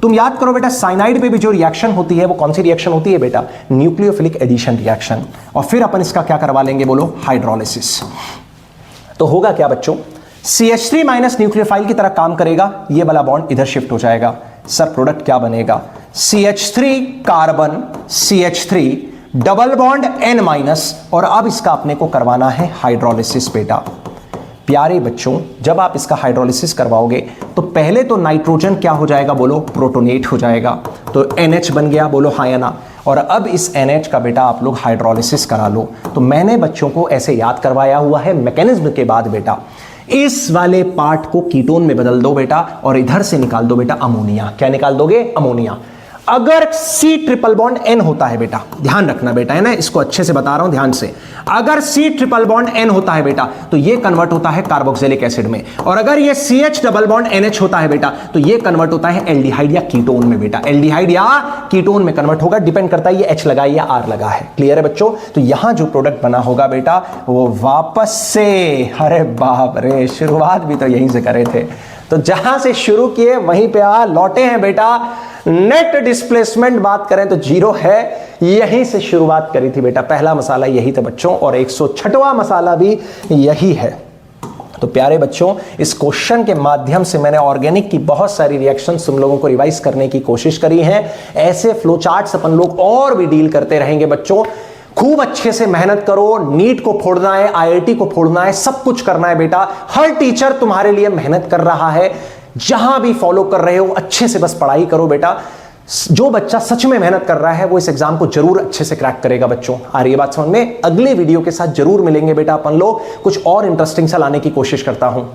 तुम याद करो बेटा, साइनाइड पे भी जो रिएक्शन होती है वो कौन सी रिएक्शन होती है बेटा, न्यूक्लियोफिलिक एडिशन रिएक्शन, और फिर अपन इसका क्या करवा लेंगे बोलो, हाइड्रोलिसिस। तो होगा क्या बच्चों, CH3- न्यूक्लियोफाइल की तरह काम करेगा, ये वाला बॉन्ड इधर शिफ्ट हो जाएगा। सर प्रोडक्ट क्या बनेगा, CH3 carbon CH3 double bond N-, और अब इसका अपने को करवाना है हाइड्रोलिसिस बेटा। प्यारे बच्चों, जब आप इसका हाइड्रोलिसिस करवाओगे तो पहले तो नाइट्रोजन क्या हो जाएगा बोलो, प्रोटोनेट हो जाएगा, तो NH बन गया, बोलो हाँ या ना। और अब इस NH का बेटा आप लोग हाइड्रोलिसिस करा लो। तो मैंने बच्चों को ऐसे याद करवाया हुआ है मैकेनिज्म के बाद बेटा, इस वाले पार्ट को कीटोन में बदल दो बेटा, और इधर से निकाल दो बेटा अमोनिया। क्या निकाल दोगे, अमोनिया। अगर C ट्रिपल बॉन्ड N होता है बेटा, ध्यान रखना बेटा, है ना, इसको अच्छे से बता रहा हूं ध्यान से, अगर C ट्रिपल बॉन्ड N होता है बेटा तो ये कन्वर्ट होता है कार्बोक्सिलिक एसिड में, और अगर ये CH डबल बॉन्ड NH होता है बेटा तो ये कन्वर्ट होता है एल्डिहाइड या कीटोन में बेटा, एल्डिहाइड या कीटोन में कन्वर्ट होगा, डिपेंड करता है ये H लगा या R लगा है। क्लियर है बच्चों? तो यहां जो प्रोडक्ट बना होगा बेटा वो वापस से, अरे बाप रे, शुरुआत भी तो यहीं से करे थे, तो जहां से शुरू किए वहीं पे लौटे हैं बेटा। नेट डिस्प्लेसमेंट बात करें तो जीरो है, यहीं से शुरुआत करी थी बेटा, पहला मसाला यही था बच्चों, और 106वां मसाला भी यही है। तो प्यारे बच्चों, इस क्वेश्चन के माध्यम से मैंने ऑर्गेनिक की बहुत सारी रिएक्शंस तुम लोगों को रिवाइज करने की कोशिश करी है। ऐसे फ्लो चार्ट्स अपन लोग और भी डील करते रहेंगे बच्चों। खूब अच्छे से मेहनत करो, नीट को फोड़ना है, आईआईटी को फोड़ना है, सब कुछ करना है बेटा। हर टीचर तुम्हारे लिए मेहनत कर रहा है, जहां भी फॉलो कर रहे हो अच्छे से बस पढ़ाई करो बेटा। जो बच्चा सच में मेहनत कर रहा है वो इस एग्जाम को जरूर अच्छे से क्रैक करेगा बच्चों। आ रही है बात समझ में? अगले वीडियो के साथ जरूर मिलेंगे बेटा अपन लोग, कुछ और इंटरेस्टिंग सा लाने की कोशिश करता हूं।